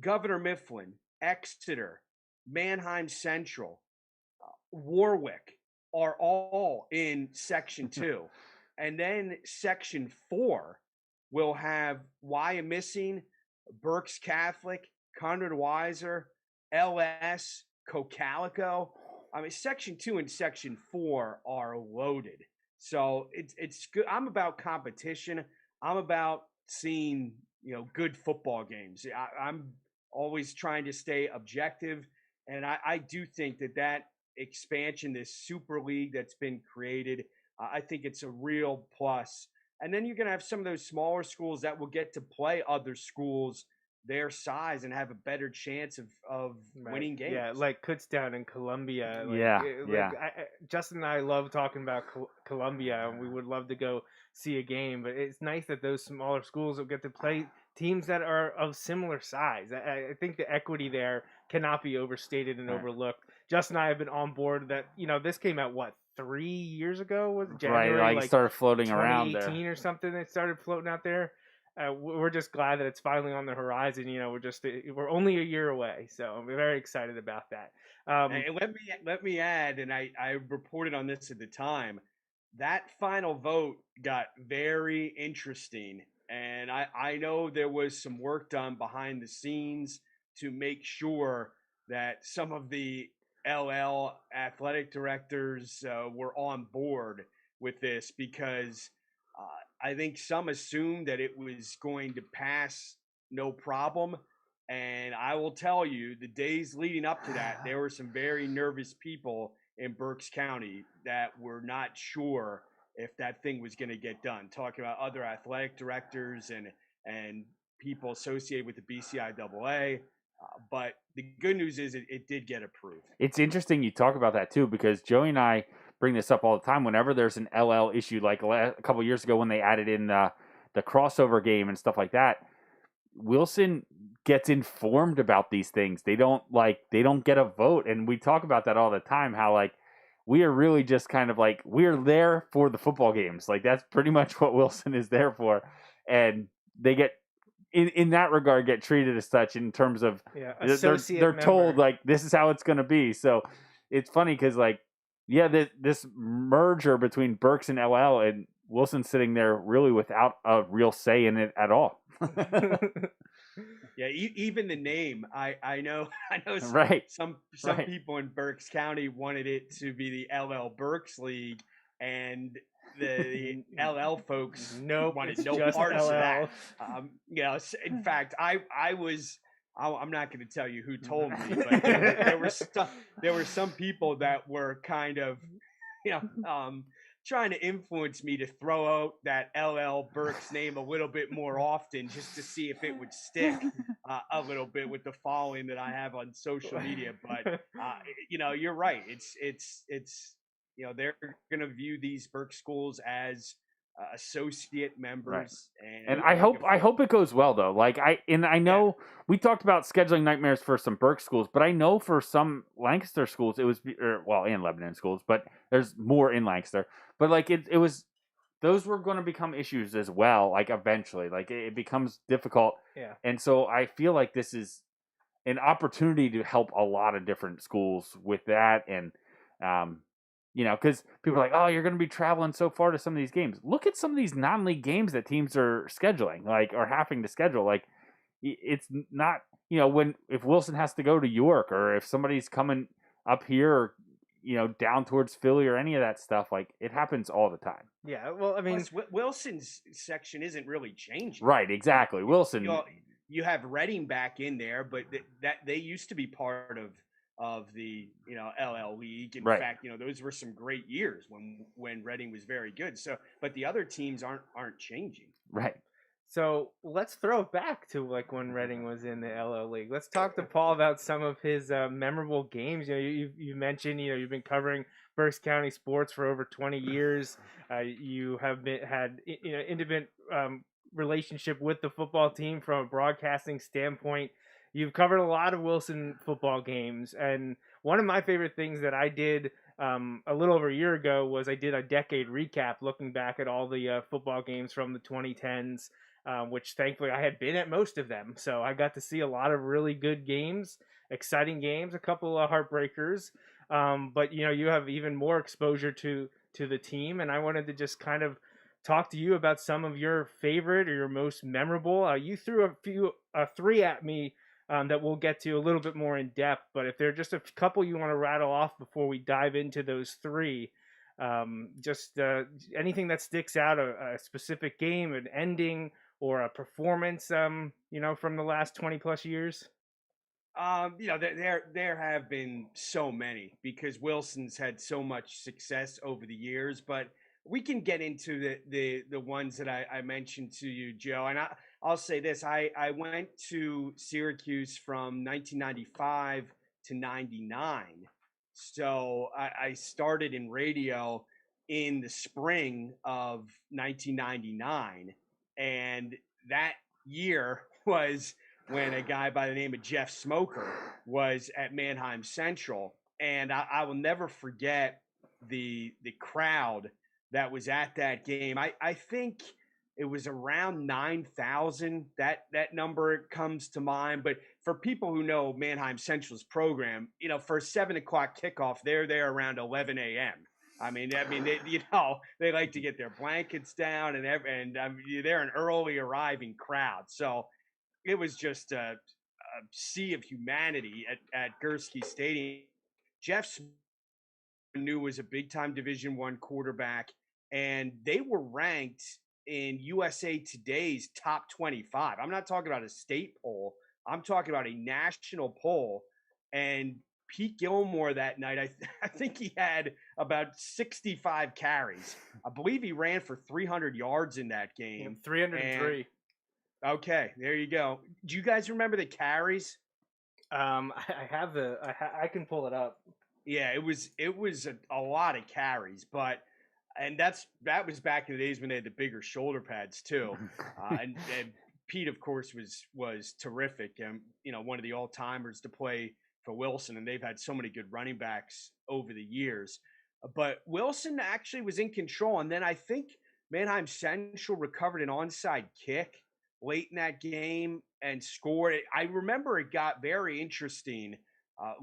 Governor Mifflin, Exeter, Mannheim Central, Warwick are all in Section 2. And then Section 4 will have Wyomissing, Berks Catholic, Conrad Weiser, LS, Cocalico. I mean, Section 2 and Section 4 are loaded. So it's good. I'm about competition. I'm about seeing, good football games. I'm always trying to stay objective. And I do think that expansion, this super league that's been created, I think it's a real plus. And then you're going to have some of those smaller schools that will get to play other schools their size and have a better chance of winning games. Yeah, like Kutztown and Columbia. Justin and I love talking about Columbia, and we would love to go see a game. But it's nice that those smaller schools will get to play teams that are of similar size. I think the equity there cannot be overstated and overlooked. Justin and I have been on board that, this came out, 3 years ago? Was it January? Right, like started floating around there. 2018 or something, it started floating out there. We're just glad that it's finally on the horizon. We're only a year away, so I'm very excited about that. And let me add, and I reported on this at the time, that final vote got very interesting, and I know there was some work done behind the scenes to make sure that some of the LL athletic directors were on board with this, because I think some assumed that it was going to pass no problem. And I will tell you, the days leading up to that, there were some very nervous people in Berks County that were not sure if that thing was going to get done. Talking about other athletic directors and people associated with the BCIAA. But the good news is it did get approved. It's interesting you talk about that too, because Joey and I bring this up all the time whenever there's an LL issue, like a couple of years ago when they added in the crossover game and stuff like that. Wilson gets informed about these things. They don't get a vote, and we talk about that all the time, how like we are really just kind of like we're there for the football games. Like that's pretty much what Wilson is there for. And they get in that regard get treated as such in terms of they're told like this is how it's going to be. So it's funny because like this merger between Berks and LL, and Wilson's sitting there really without a real say in it at all. Yeah, even the name, I know right. some right. people in Berks County wanted it to be the LL Berks League, and the LL folks wanted no parts of that. In fact, I'm not going to tell you who told me, but there were some people that were kind of, trying to influence me to throw out that LL Berks name a little bit more often, just to see if it would stick a little bit with the following that I have on social media. But you're right. It's they're going to view these Berks schools as associate members, right. and I hope it goes well though. Like I know we talked about scheduling nightmares for some Berks schools, but I know for some Lancaster schools it was and Lebanon schools, but there's more in Lancaster. But like it was, those were going to become issues as well. Like eventually, like it becomes difficult. Yeah. And so I feel like this is an opportunity to help a lot of different schools with that, and because people are like, oh, you're going to be traveling so far to some of these games. Look at some of these non-league games that teams are scheduling, like, or having to schedule. Like, it's not, if Wilson has to go to York, or if somebody's coming up here, or, down towards Philly or any of that stuff, like, it happens all the time. Yeah, well, I mean, plus, Wilson's section isn't really changing. Right, exactly. Wilson. You have Reading back in there, but that they used to be part of the LL League. In fact, those were some great years when Reading was very good. So, but the other teams aren't changing. Right. So let's throw it back to like when Reading was in the LL League. Let's talk to Paul about some of his memorable games. You mentioned you've been covering Berks County sports for over 20 years. You have had intimate relationship with the football team from a broadcasting standpoint. You've covered a lot of Wilson football games, and one of my favorite things that I did a little over a year ago was I did a decade recap, looking back at all the football games from the 2010s, which thankfully I had been at most of them, so I got to see a lot of really good games, exciting games, a couple of heartbreakers, but you have even more exposure to the team, and I wanted to just kind of talk to you about some of your favorite or your most memorable. You threw three at me that we'll get to a little bit more in depth, but if there are just a couple you want to rattle off before we dive into those three, just anything that sticks out, a specific game, an ending, or a performance, from the last 20 plus years. There have been so many, because Wilson's had so much success over the years, but we can get into the ones that I mentioned to you, Joe. And I'll say this: I went to Syracuse from 1995 to 99, so I started in radio in the spring of 1999, and that year was when a guy by the name of Jeff Smoker was at Manheim Central, and I will never forget the crowd that was at that game. I think it was around 9,000. That number comes to mind. But for people who know Manheim Central's program, for a 7 o'clock kickoff, they're there around 11 a.m. I mean, they like to get their blankets down, and they're an early arriving crowd. So it was just a sea of humanity at Gursky Stadium. Jeff knew was a big time Division I quarterback, and they were ranked in USA Today's top 25. I'm not talking about a state poll. I'm talking about a national poll. And Pete Gilmore that night, I think he had about 65 carries. I believe he ran for 300 yards in that game. 303. Okay, there you go. Do you guys remember the carries? I have I can pull it up. Yeah, it was a lot of carries, but that was back in the days when they had the bigger shoulder pads too. And Pete, of course, was terrific, and one of the all timers to play for Wilson, and they've had so many good running backs over the years. But Wilson actually was in control, and then I think Manheim Central recovered an onside kick late in that game and scored. I remember it got very interesting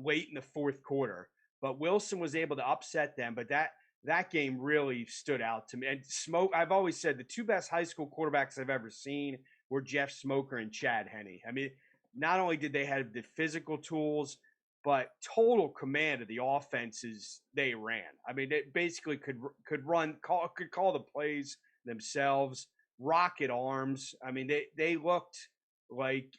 late in the fourth quarter, but Wilson was able to upset them. But that game really stood out to me. And I've always said the two best high school quarterbacks I've ever seen were Jeff Smoker and Chad Henne. I mean, not only did they have the physical tools, but total command of the offenses they ran. I mean, they basically could call the plays themselves. Rocket arms. I mean, they looked like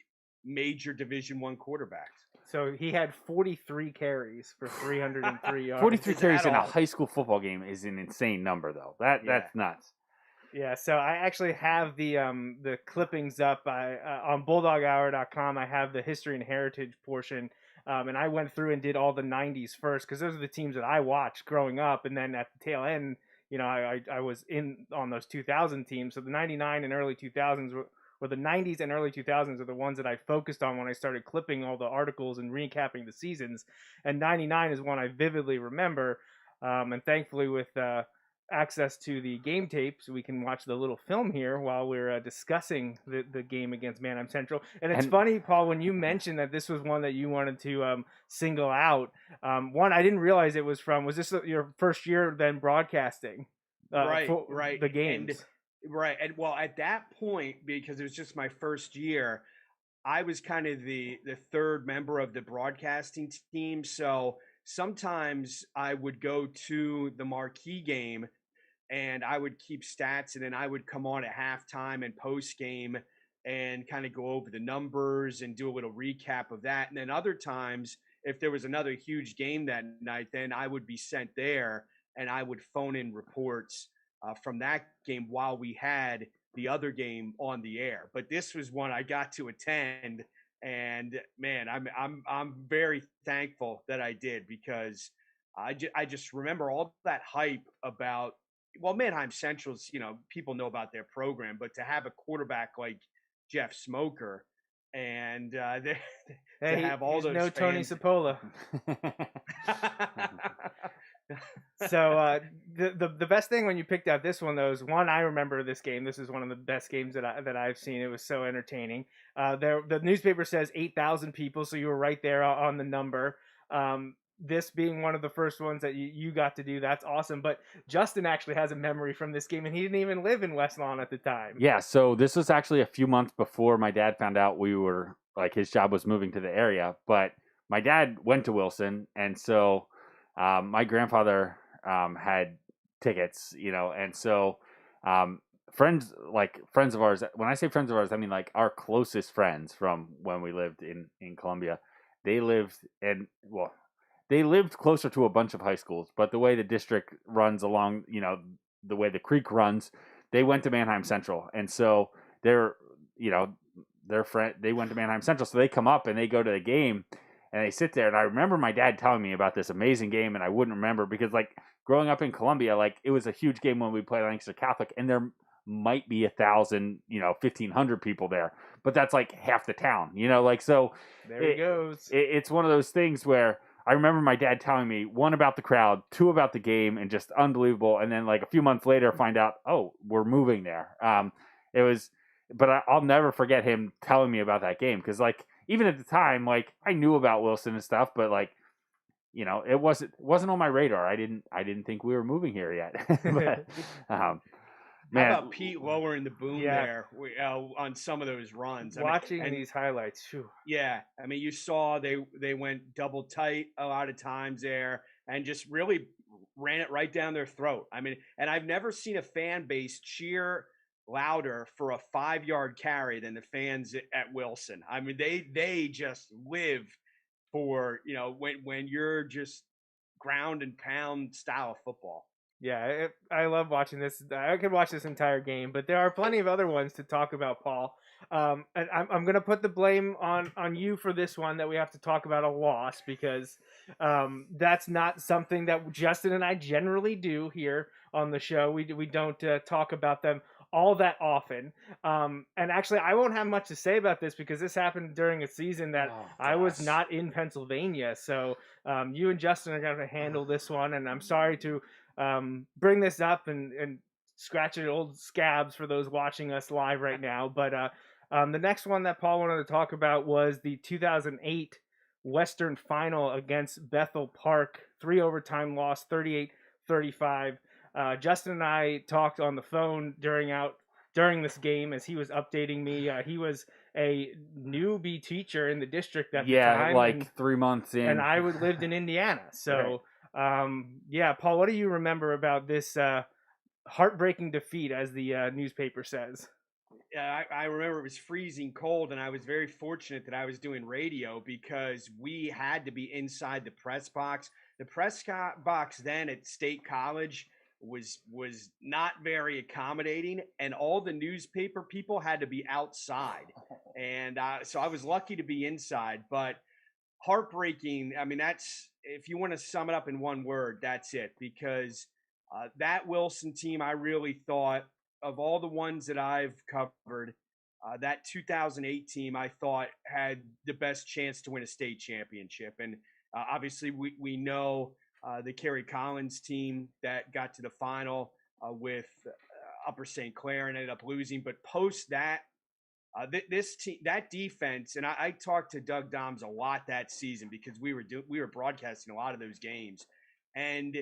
major Division I quarterbacks. So he had 43 carries for 303 yards. 43 carries in a high school football game is an insane number, though. That's nuts. Yeah, so I actually have the clippings up on BulldogHour.com. I have the history and heritage portion, and I went through and did all the 90s first because those are the teams that I watched growing up, and then at the tail end, I was in on those 2000 teams. So the 99 and early 2000s or the 90s and early 2000s are the ones that I focused on when I started clipping all the articles and recapping the seasons. And 99 is one I vividly remember. And thankfully with access to the game tapes, we can watch the little film here while we're discussing the game against Manheim Central. And it's funny, Paul, when you mentioned that this was one that you wanted to single out. One, I didn't realize it was this your first year then broadcasting? Right. The games. And well, at that point, because it was just my first year, I was kind of the third member of the broadcasting team. So sometimes I would go to the marquee game and I would keep stats, and then I would come on at halftime and post game and kind of go over the numbers and do a little recap of that. And then other times, if there was another huge game that night, then I would be sent there and I would phone in reports from that game while we had the other game on the air. But this was one I got to attend, and man, I'm very thankful that I did, because I just remember all that hype about, well, Manheim Central's, people know about their program, but to have a quarterback like Jeff Smoker and to have all those no fans. Tony Cipolla. So the best thing when you picked out this one, though, is one, I remember this game. This is one of the best games that I've seen. It was so entertaining. The newspaper says 8,000 people, so you were right there on the number. This being one of the first ones that you got to do, that's awesome. But Justin actually has a memory from this game, and he didn't even live in West Lawn at the time. Yeah, so this was actually a few months before my dad found out his job was moving to the area. But my dad went to Wilson, and so my grandfather had tickets, and so friends of ours. When I say friends of ours, I mean like our closest friends from when we lived in Columbia. They lived closer to a bunch of high schools, but the way the district runs along, the way the creek runs, they went to Manheim Central, and so they went to Manheim Central, so they come up and they go to the game. And they sit there, and I remember my dad telling me about this amazing game, and I wouldn't remember because, growing up in Columbia, it was a huge game when we played Lancaster Catholic, and there might be 1,000, 1,500 people there, but that's half the town, so there it goes. It's one of those things where I remember my dad telling me, one, about the crowd, two, about the game, and just unbelievable. And then a few months later, find out, oh, we're moving there. But I'll never forget him telling me about that game, because even at the time, I knew about Wilson and stuff, but it wasn't on my radar. I didn't think we were moving here yet. But, man, how about Pete lowering the boom there on some of those runs? Watching these highlights, whew. Yeah, I mean, you saw they went double tight a lot of times there, and just really ran it right down their throat. I mean, and I've never seen a fan base cheer louder for a 5-yard carry than the fans at Wilson. I mean, they just live for, when you're just ground and pound style of football. Yeah, I love watching this. I could watch this entire game, but there are plenty of other ones to talk about, Paul. And I'm going to put the blame on you for this one, that we have to talk about a loss, because that's not something that Justin and I generally do here on the show. We don't talk about them all that often. And actually, I won't have much to say about this because this happened during a season that I was not in Pennsylvania. So you and Justin are going to handle this one, and I'm sorry to bring this up and scratch at old scabs for those watching us live right now. But the next one that Paul wanted to talk about was the 2008 Western Final against Bethel Park, 3 overtime loss, 38-35. Justin and I talked on the phone during this game as he was updating me. He was a newbie teacher in the district at the time. Yeah, 3 months in. And I lived in Indiana. So, Paul, what do you remember about this heartbreaking defeat, as the newspaper says? Yeah, I remember it was freezing cold, and I was very fortunate that I was doing radio because we had to be inside the press box. The press box then at State College was not very accommodating, and all the newspaper people had to be outside. And so I was lucky to be inside, but heartbreaking. I mean, that's, if you want to sum it up in one word, that's it, because that Wilson team, I really thought, of all the ones that I've covered, that 2008 team, I thought, had the best chance to win a state championship. And obviously we know the Kerry Collins team that got to the final with Upper St. Clair and ended up losing. But post that, this team, that defense, and I talked to Doug Doms a lot that season because we were broadcasting a lot of those games, and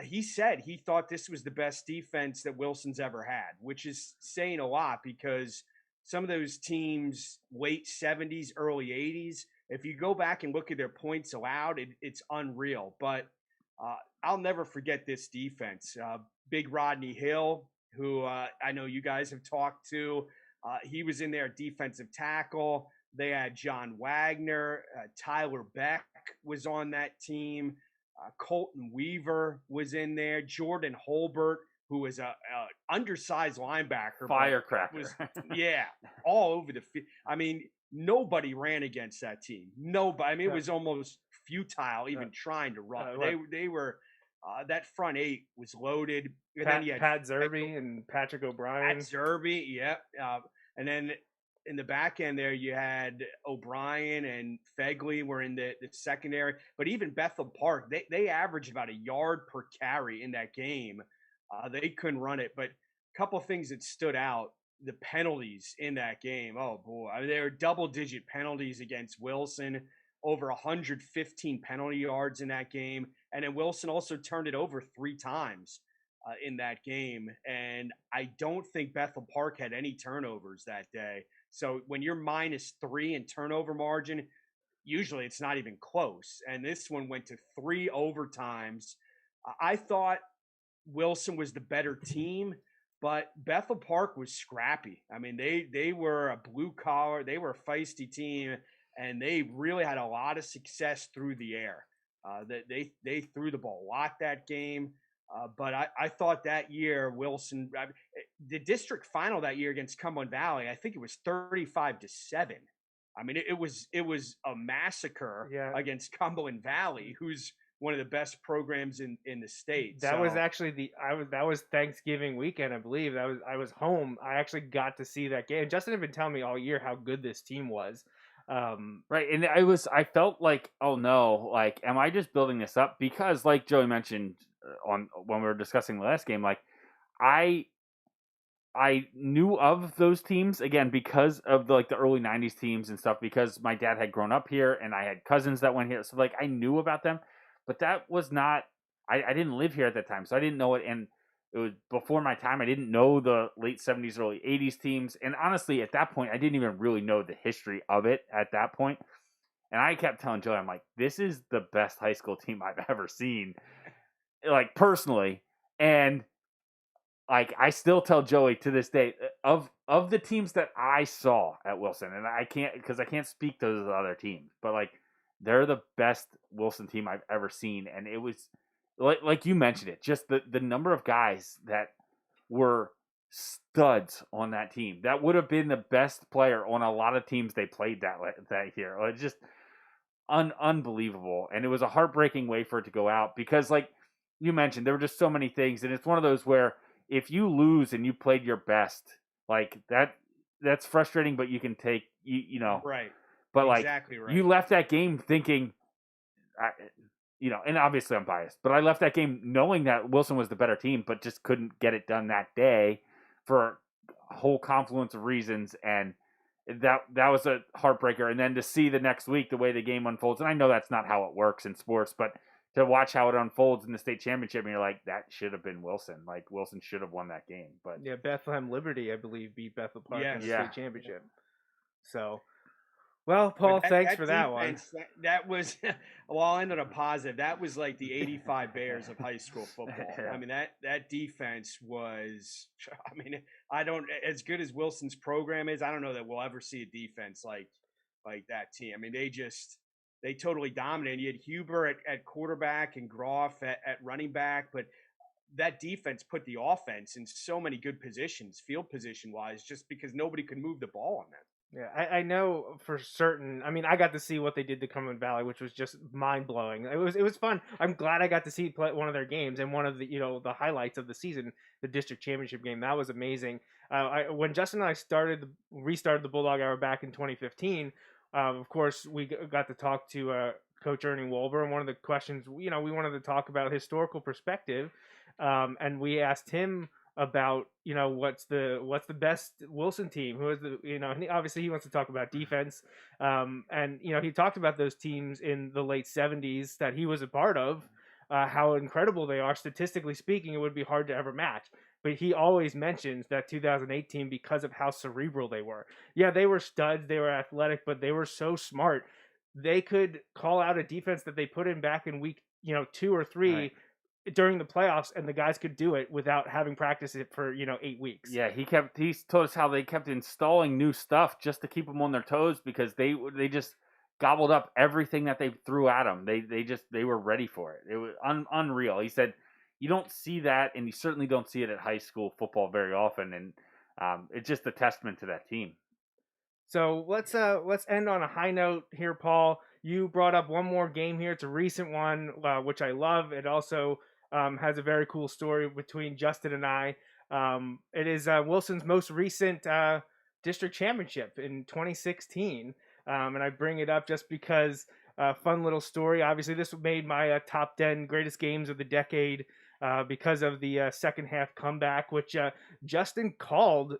he said he thought this was the best defense that Wilson's ever had, which is saying a lot because some of those teams, late 70s, early 80s, if you go back and look at their points allowed, it's unreal. But I'll never forget this defense. Big Rodney Hill, who I know you guys have talked to, he was in there, defensive tackle. They had John Wagner. Tyler Beck was on that team. Colton Weaver was in there. Jordan Holbert, who was a undersized linebacker. Firecracker. All over the field. I mean, nobody ran against that team. Nobody. I mean, it was almost futile even trying to run. They were that front eight was loaded. And then you had Pat Zerbe and Patrick O'Brien. Pat Zerbe, yeah. And then in the back end there, you had O'Brien and Fegley were in the secondary. But even Bethel Park, they averaged about a yard per carry in that game. They couldn't run it. But a couple of things that stood out, the penalties in that game. Oh, boy. I mean, there were double-digit penalties against Wilson, over 115 penalty yards in that game. And then Wilson also turned it over 3 times in that game. And I don't think Bethel Park had any turnovers that day. So when you're -3 in turnover margin, usually it's not even close. And this one went to 3 overtimes. I thought Wilson was the better team, but Bethel Park was scrappy. I mean, they were a blue collar, they were a feisty team, and they really had a lot of success through the air. They threw the ball a lot that game. But I thought that year Wilson, the district final that year against Cumberland Valley, I think it was 35-7. I mean, it was a massacre against Cumberland Valley, who's one of the best programs in the state. That was actually that was Thanksgiving weekend, I believe. I was home. I actually got to see that game. Justin had been telling me all year how good this team was. Right, and I felt like, oh no, like, am I just building this up? Because like Joey mentioned when we were discussing the last game, like I knew of those teams again because of the early 90s teams and stuff, because my dad had grown up here and I had cousins that went here, so like I knew about them, but that was not, I didn't live here at that time, so I didn't know it, and it was before my time. I didn't know the late 70s, early 80s teams, and honestly at that point I didn't even really know the history of it at that point. And I kept telling Joey, I'm like, this is the best high school team I've ever seen, like personally. And like I still tell Joey to this day, of the teams that I saw at Wilson, and I can't speak to those other teams, but like they're the best Wilson team I've ever seen, and it was like you mentioned it, just the number of guys that were studs on that team. That would have been the best player on a lot of teams they played that year. It's just unbelievable, and it was a heartbreaking way for it to go out because, like you mentioned, there were just so many things, and it's one of those where if you lose and you played your best, like that's frustrating, but you can take you know Right. But like Exactly right. you left that game thinking, and obviously I'm biased, but I left that game knowing that Wilson was the better team, but just couldn't get it done that day for a whole confluence of reasons, and that was a heartbreaker. And then to see the next week the way the game unfolds, and I know that's not how it works in sports, but to watch how it unfolds in the state championship, and you're like, that should have been Wilson. Like Wilson should have won that game. But yeah, Bethlehem Liberty, I believe, beat Bethel Park in the state championship. So, well, Paul, thanks for that one. That was, well, I'll end on a positive. That was like the '85 Bears of high school football. Yeah. I mean, that defense was. I mean, as good as Wilson's program is, I don't know that we'll ever see a defense like that team. I mean, they totally dominated. You had Huber at quarterback and Groff at running back, but that defense put the offense in so many good positions, field position wise, just because nobody could move the ball on them. Yeah, I know for certain. I mean, I got to see what they did to Cumberland Valley, which was just mind blowing. It was fun. I'm glad I got to see play one of their games and one of the the highlights of the season, the district championship game. That was amazing. When Justin and I restarted the Bulldog Hour back in 2015. Of course, we got to talk to Coach Ernie Wolber, and one of the questions we wanted to talk about historical perspective, and we asked him about what's the best Wilson team, who is and obviously he wants to talk about defense, and he talked about those teams in the late 70s that he was a part of, how incredible they are. Statistically speaking, it would be hard to ever match, but he always mentions that 2008 team because of how cerebral they were. Yeah, they were studs, they were athletic, but they were so smart. They could call out a defense that they put in back in week 2 or 3, right, during the playoffs, and the guys could do it without having practiced it for 8 weeks. Yeah, he told us how they kept installing new stuff just to keep them on their toes because they just gobbled up everything that they threw at them. They were ready for it. It was unreal. He said you don't see that, and you certainly don't see it at high school football very often, and it's just a testament to that team. So let's end on a high note here, Paul. You brought up one more game here. It's a recent one, which I love. It also has a very cool story between Justin and I. It is Wilson's most recent district championship in 2016. And I bring it up just because fun little story. Obviously, this made my top 10 greatest games of the decade because of the second half comeback, which Justin called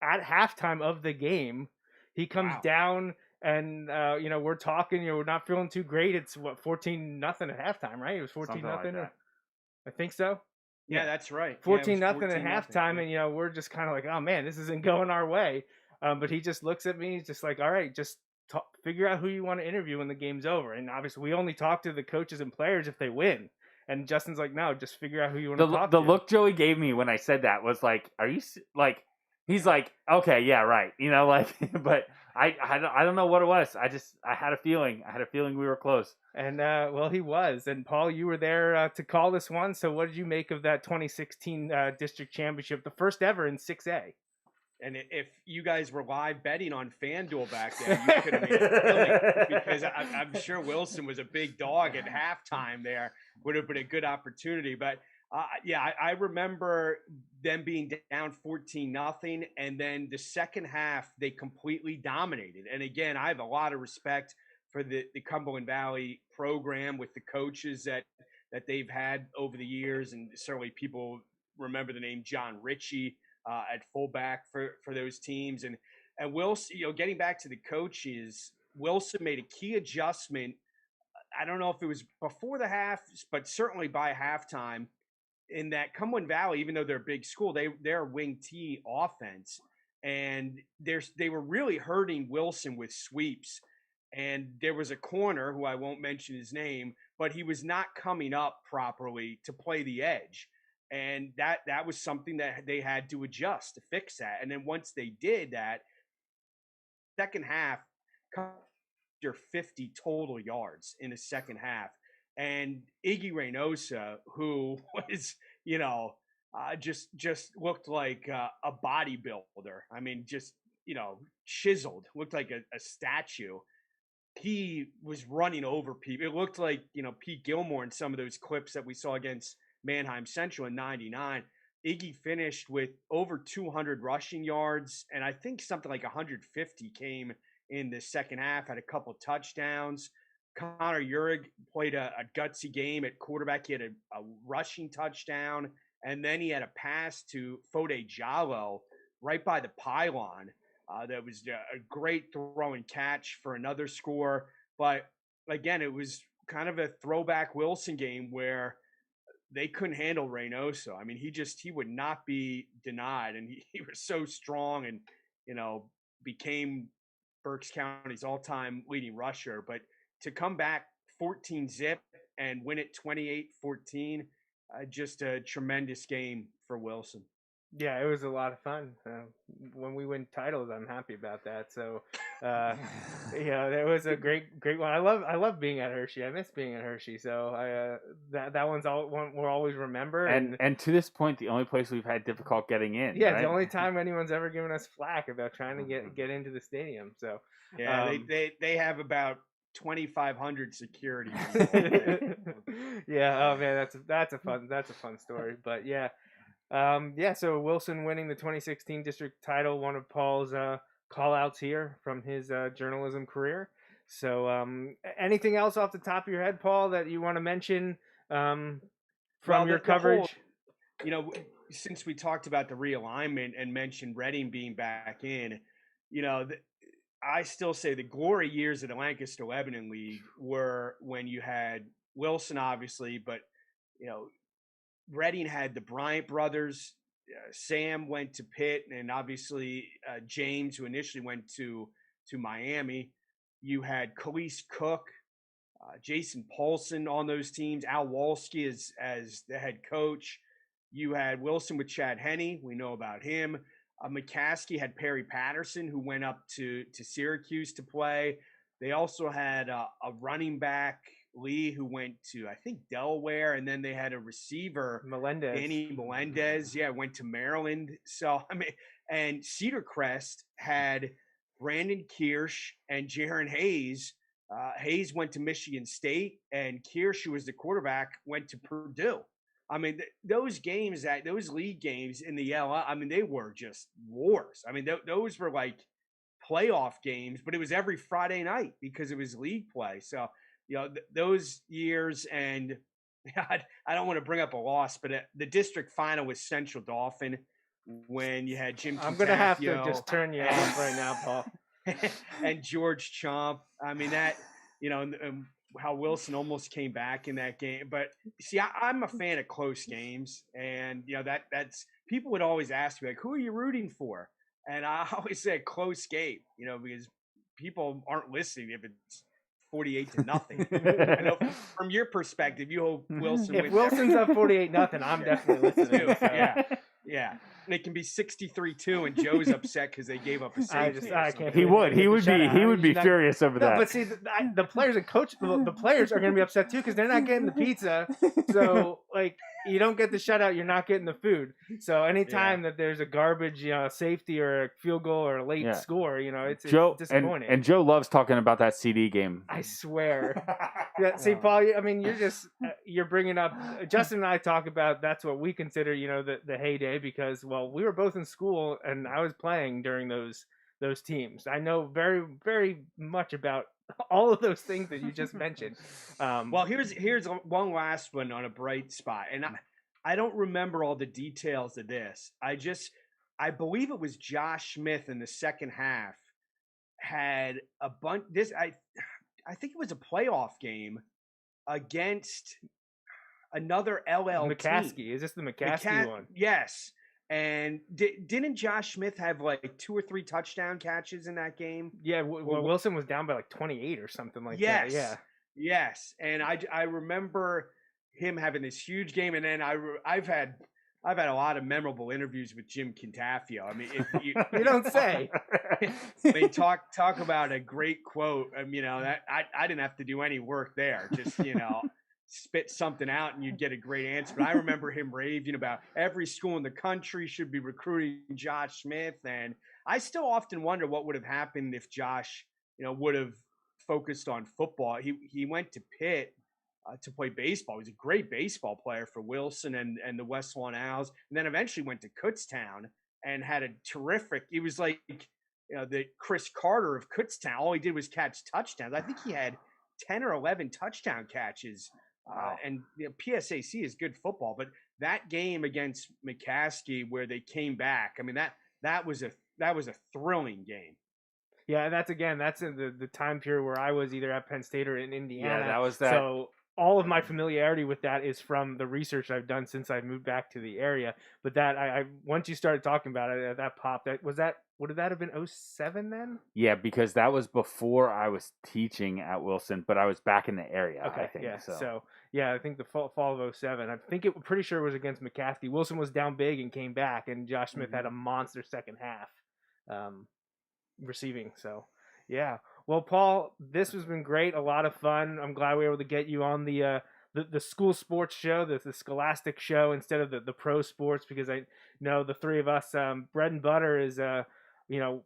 at halftime of the game. He comes down and we're talking. We're not feeling too great. It's 14-0 at halftime, right? It was 14-0. Like I think so. Yeah, that's right. 14-0 at halftime, and we're just kind of like, oh man, this isn't going our way. But he just looks at me, just like, all right, just figure out who you want to interview when the game's over. And obviously, we only talk to the coaches and players if they win. And Justin's like, no, just figure out who you want to talk to. The look Joey gave me when I said that was like, are you like? He's like, okay, yeah, right. But I don't know what it was. I had a feeling. I had a feeling we were close. And well, he was. And Paul, you were there to call this one. So what did you make of that 2016 district championship, the first ever in 6A? And if you guys were live betting on FanDuel back then, you could have made it because I'm sure Wilson was a big dog at halftime there. Would have been a good opportunity. But I remember them being down 14-0, and then the second half they completely dominated. And again, I have a lot of respect for the Cumberland Valley program with the coaches that they've had over the years, and certainly people remember the name John Ritchie at fullback for those teams. And Wilson, getting back to the coaches, Wilson made a key adjustment. I don't know if it was before the half, but certainly by halftime. In that Cumberland Valley, even though they're a big school, they're a wing T offense, and they were really hurting Wilson with sweeps. And there was a corner who I won't mention his name, but he was not coming up properly to play the edge. And that was something that they had to adjust to fix that. And then once they did that, second half, your 50 total yards in the second half. And Iggy Reynosa, who was, just looked like a bodybuilder. I mean, just, chiseled, looked like a statue. He was running over people. It looked like, Pete Gilmore in some of those clips that we saw against Mannheim Central in 99. Iggy finished with over 200 rushing yards, and I think something like 150 came in the second half, had a couple touchdowns. Connor Urig played a gutsy game at quarterback. He had a rushing touchdown, and then he had a pass to Fode Jallo right by the pylon. That was a great throw and catch for another score. But again, it was kind of a throwback Wilson game where they couldn't handle Reynoso. I mean, he would not be denied, and he was so strong and, became Berks County's all-time leading rusher. But to come back 14 zip and win it 28-14, just a tremendous game for Wilson. Yeah, it was a lot of fun. When we win titles, I'm happy about that. So, that was a great one. I love being at Hershey. I miss being at Hershey. So that one's one we'll always remember. And to this point, the only place we've had difficult getting in. Yeah, right? The only time anyone's ever given us flack about trying to get into the stadium. So yeah, they have about 2,500 security. Yeah. Oh man, that's a fun story. But yeah. So Wilson winning the 2016 district title, one of Paul's call-outs here from his journalism career. So anything else off the top of your head, Paul, that you want to mention from your coverage? Since we talked about the realignment and mentioned Reading being back in, I still say the glory years of the Lancaster Lebanon League were when you had Wilson, obviously, but, Reading had the Bryant brothers. Sam went to Pitt, and obviously James, who initially went to Miami. You had Khalees Cook, Jason Paulson on those teams. Al Walski as the head coach. You had Wilson with Chad Henne. We know about him. McCaskey had Perry Patterson, who went up to Syracuse to play. They also had a running back, Lee, who went to, I think, Delaware, and then they had a receiver, Danny Melendez, went to Maryland. So, and Cedar Crest had Brandon Kirsch and Jaron Hayes. Hayes went to Michigan State, and Kirsch, who was the quarterback, went to Purdue. Those games, those league games in the LL, they were just wars. Those were like playoff games, but it was every Friday night because it was league play. So, those years, and I don't want to bring up a loss, but the district final was Central Dauphin when you had Jim. I'm going to have to just turn you off right now, Paul. And George Chomp. And how Wilson almost came back in that game. But see, I'm a fan of close games, and that's people would always ask me, like, who are you rooting for? And I always say close game, because people aren't listening if it's 48-0. I know from your perspective, you hope Wilson wins. If Wilson's up 48-0, I'm definitely listening. So. Yeah. And it can be 63-2, and Joe's upset because they gave up a safety. I can't. He would be furious over that. But see, the players and coach, the players are going to be upset too because they're not getting the pizza. So you don't get the shutout, you're not getting the food. So anytime that there's a garbage, safety or a field goal or a late score, it's disappointing. And Joe loves talking about that CD game. I swear. See, Paul, you're bringing up. Justin and I talk about that's what we consider, the heyday because we were both in school and I was playing during those teams. I know very, very much about all of those things that you just mentioned. Here's one last one on a bright spot, and I don't remember all the details of this. I believe it was Josh Smith in the second half had a bunch. I think it was a playoff game against another LL McCaskey. team. Is this the McCaskey one? Yes. And didn't Josh Smith have like 2 or 3 touchdown catches in that game? Yeah, Wilson was down by like 28 or something like that. Yeah. Yes. And I remember him having this huge game. And then I've had I've had a lot of memorable interviews with Jim Cantafio. I mean, if you, You don't say. I mean, talk about a great quote. That I didn't have to do any work there. Just spit something out and you'd get a great answer. But I remember him raving about every school in the country should be recruiting Josh Smith, and I still often wonder what would have happened if Josh, would have focused on football. He went to Pitt to play baseball. He was a great baseball player for Wilson and the West Lawn Owls, and then eventually went to Kutztown and had a terrific. He was like the Chris Carter of Kutztown. All he did was catch touchdowns. I think he had 10 or 11 touchdown catches. Wow. And PSAC is good football, but that game against McCaskey where they came back, I mean that was a thrilling game. Yeah, that's in the time period where I was either at Penn State or in Indiana. Yeah, that was that. So all of my familiarity with that is from the research I've done since I moved back to the area. But that I once you started talking about it, that popped. Would that have been 07 then? Yeah, because that was before I was teaching at Wilson, but I was back in the area. Okay, I think. yeah. So yeah, I think the fall of 07. I think pretty sure it was against McCaskey. Wilson was down big and came back, and Josh Smith had a monster second half receiving. So yeah. Well, Paul, this has been great. A lot of fun. I'm glad we were able to get you on the school sports show, the Scholastic show, instead of the pro sports, because I know the three of us, bread and butter is,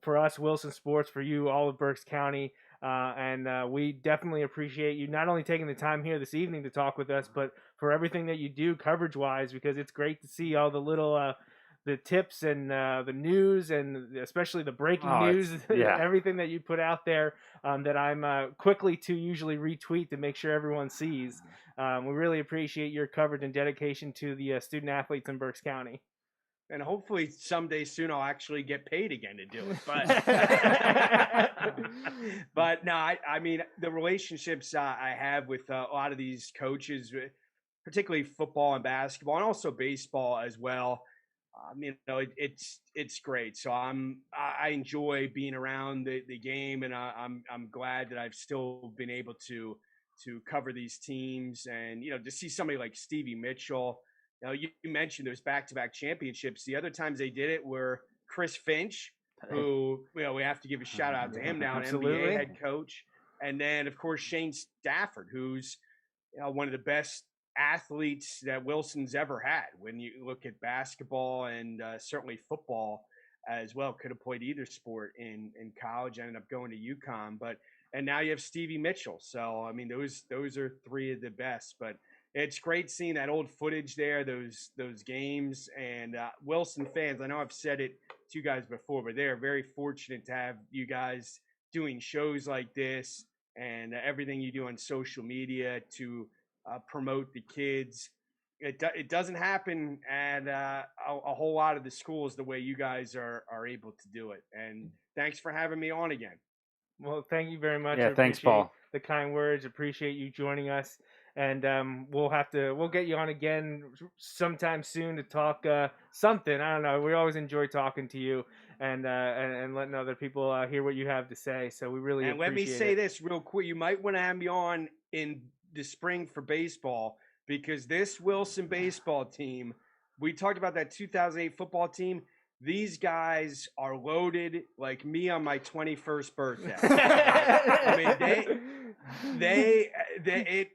for us, Wilson sports, for you, all of Berks County. And we definitely appreciate you not only taking the time here this evening to talk with us, but for everything that you do coverage-wise, because it's great to see all the little the tips and the news, and especially the breaking news, everything that you put out there that I'm quickly to usually retweet to make sure everyone sees. We really appreciate your coverage and dedication to the student athletes in Berks County. And hopefully someday soon I'll actually get paid again to do it. But no, I mean, the relationships I have with a lot of these coaches, particularly football and basketball, and also baseball as well, it's great. So I enjoy being around the game, and I'm glad that I've still been able to cover these teams, and to see somebody like Stevie Mitchell. You mentioned those back-to-back championships. The other times they did it were Chris Finch, who we have to give a shout out to him now, an NBA head coach, and then of course Shane Stafford, who's one of the best athletes that Wilson's ever had. When you look at basketball and certainly football as well, could have played either sport in college, ended up going to UConn, and now you have Stevie Mitchell. So I mean, those are three of the best. But it's great seeing that old footage there, those games, and Wilson fans. I know I've said it to you guys before, but they're very fortunate to have you guys doing shows like this and everything you do on social media to promote the kids. It doesn't happen at a whole lot of the schools the way you guys are able to do it. And thanks for having me on again. Well, thank you very much. Yeah, thanks, Paul. The kind words. Appreciate you joining us. And we'll get you on again sometime soon to talk something. I don't know. We always enjoy talking to you and letting other people hear what you have to say. So we really appreciate it. And let me say this real quick. You might want to have me on in the spring for baseball, because this Wilson baseball team, we talked about that 2008 football team. These guys are loaded like me on my 21st birthday. I mean,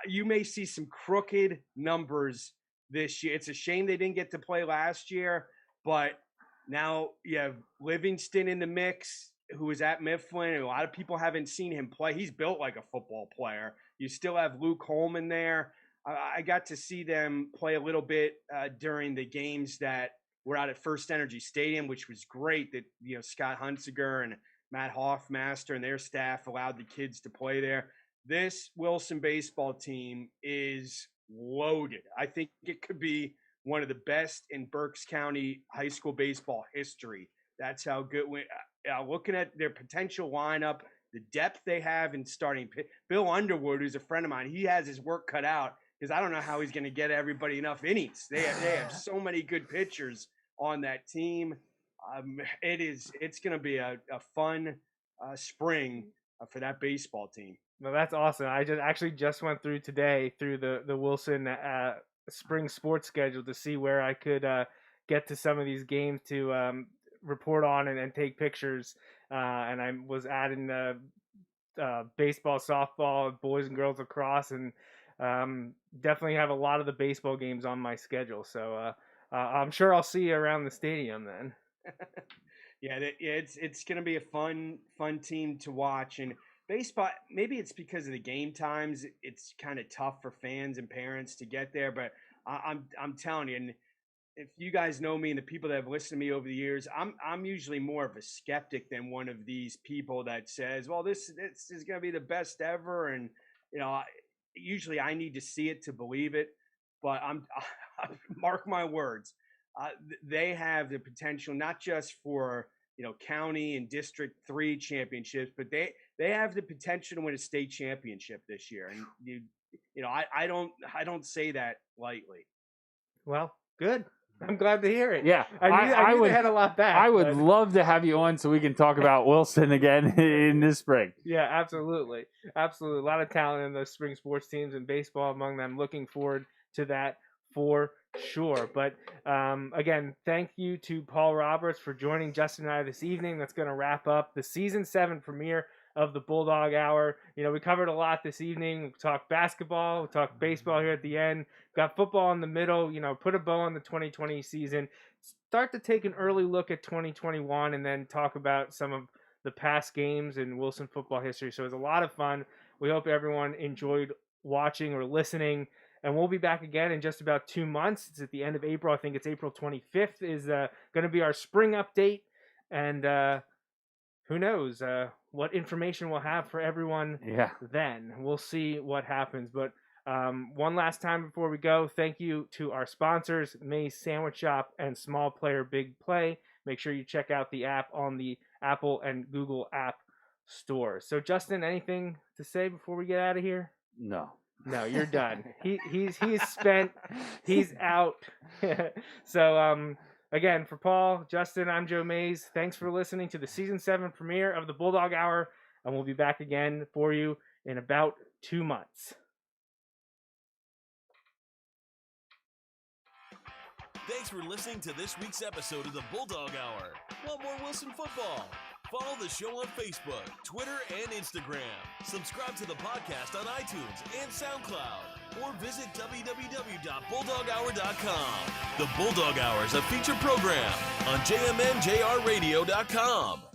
you may see some crooked numbers this year. It's a shame they didn't get to play last year, but now you have Livingston in the mix, who is at Mifflin, and a lot of people haven't seen him play. He's built like a football player. You still have Luke Holman there. I got to see them play a little bit during the games that were out at First Energy Stadium, which was great that Scott Hunziger and Matt Hoffmaster and their staff allowed the kids to play there. This Wilson baseball team is loaded. I think it could be one of the best in Berks County high school baseball history. That's how good. Looking at their potential lineup, the depth they have in starting. Bill Underwood, who's a friend of mine, he has his work cut out, because I don't know how he's going to get everybody enough innings. They have so many good pitchers on that team. It's going to be a fun spring for that baseball team. No, that's awesome. I just went through today through the Wilson spring sports schedule to see where I could get to some of these games to report on and take pictures. And I was adding baseball, softball, boys and girls lacrosse, and definitely have a lot of the baseball games on my schedule. So I'm sure I'll see you around the stadium then. Yeah, it's going to be a fun team to watch. And baseball, maybe it's because of the game times. It's kind of tough for fans and parents to get there. But I'm telling you, and if you guys know me and the people that have listened to me over the years, I'm usually more of a skeptic than one of these people that says, "Well, this is going to be the best ever." And usually I need to see it to believe it. But mark my words, they have the potential not just for county and District 3 championships, but they have the potential to win a state championship this year. And I don't say that lightly. Well, good. I'm glad to hear it. Yeah, I knew would they had a lot back. I would love to have you on so we can talk about Wilson again in this spring. Yeah, absolutely. Absolutely. A lot of talent in those spring sports teams and baseball among them. Looking forward to that for sure. But again, thank you to Paul Roberts for joining Justin and I this evening. That's going to wrap up the season 7 premiere of the Bulldog Hour. We covered a lot this evening. We talked basketball, we talked baseball here at the end, got football in the middle, put a bow on the 2020 season, start to take an early look at 2021, and then talk about some of the past games in Wilson football history. So it was a lot of fun. We hope everyone enjoyed watching or listening, and we'll be back again in just about 2 months. It's at the end of April. I think it's April 25th is going to be our spring update, and who knows what information we'll have for everyone then. We'll see what happens. But one last time before we go, thank you to our sponsors, May's Sandwich Shop and Small Player Big Play. Make sure you check out the app on the Apple and Google App Store. So, Justin, anything to say before we get out of here? No, you're done. He's spent. He's out. So, again, for Paul, Justin, I'm Joe Mays. Thanks for listening to the Season 7 premiere of the Bulldog Hour, and we'll be back again for you in about 2 months. Thanks for listening to this week's episode of the Bulldog Hour. Want more Wilson football? Follow the show on Facebook, Twitter, and Instagram. Subscribe to the podcast on iTunes and SoundCloud. Or visit www.bulldoghour.com. The Bulldog Hour is a featured program on jmnjrradio.com.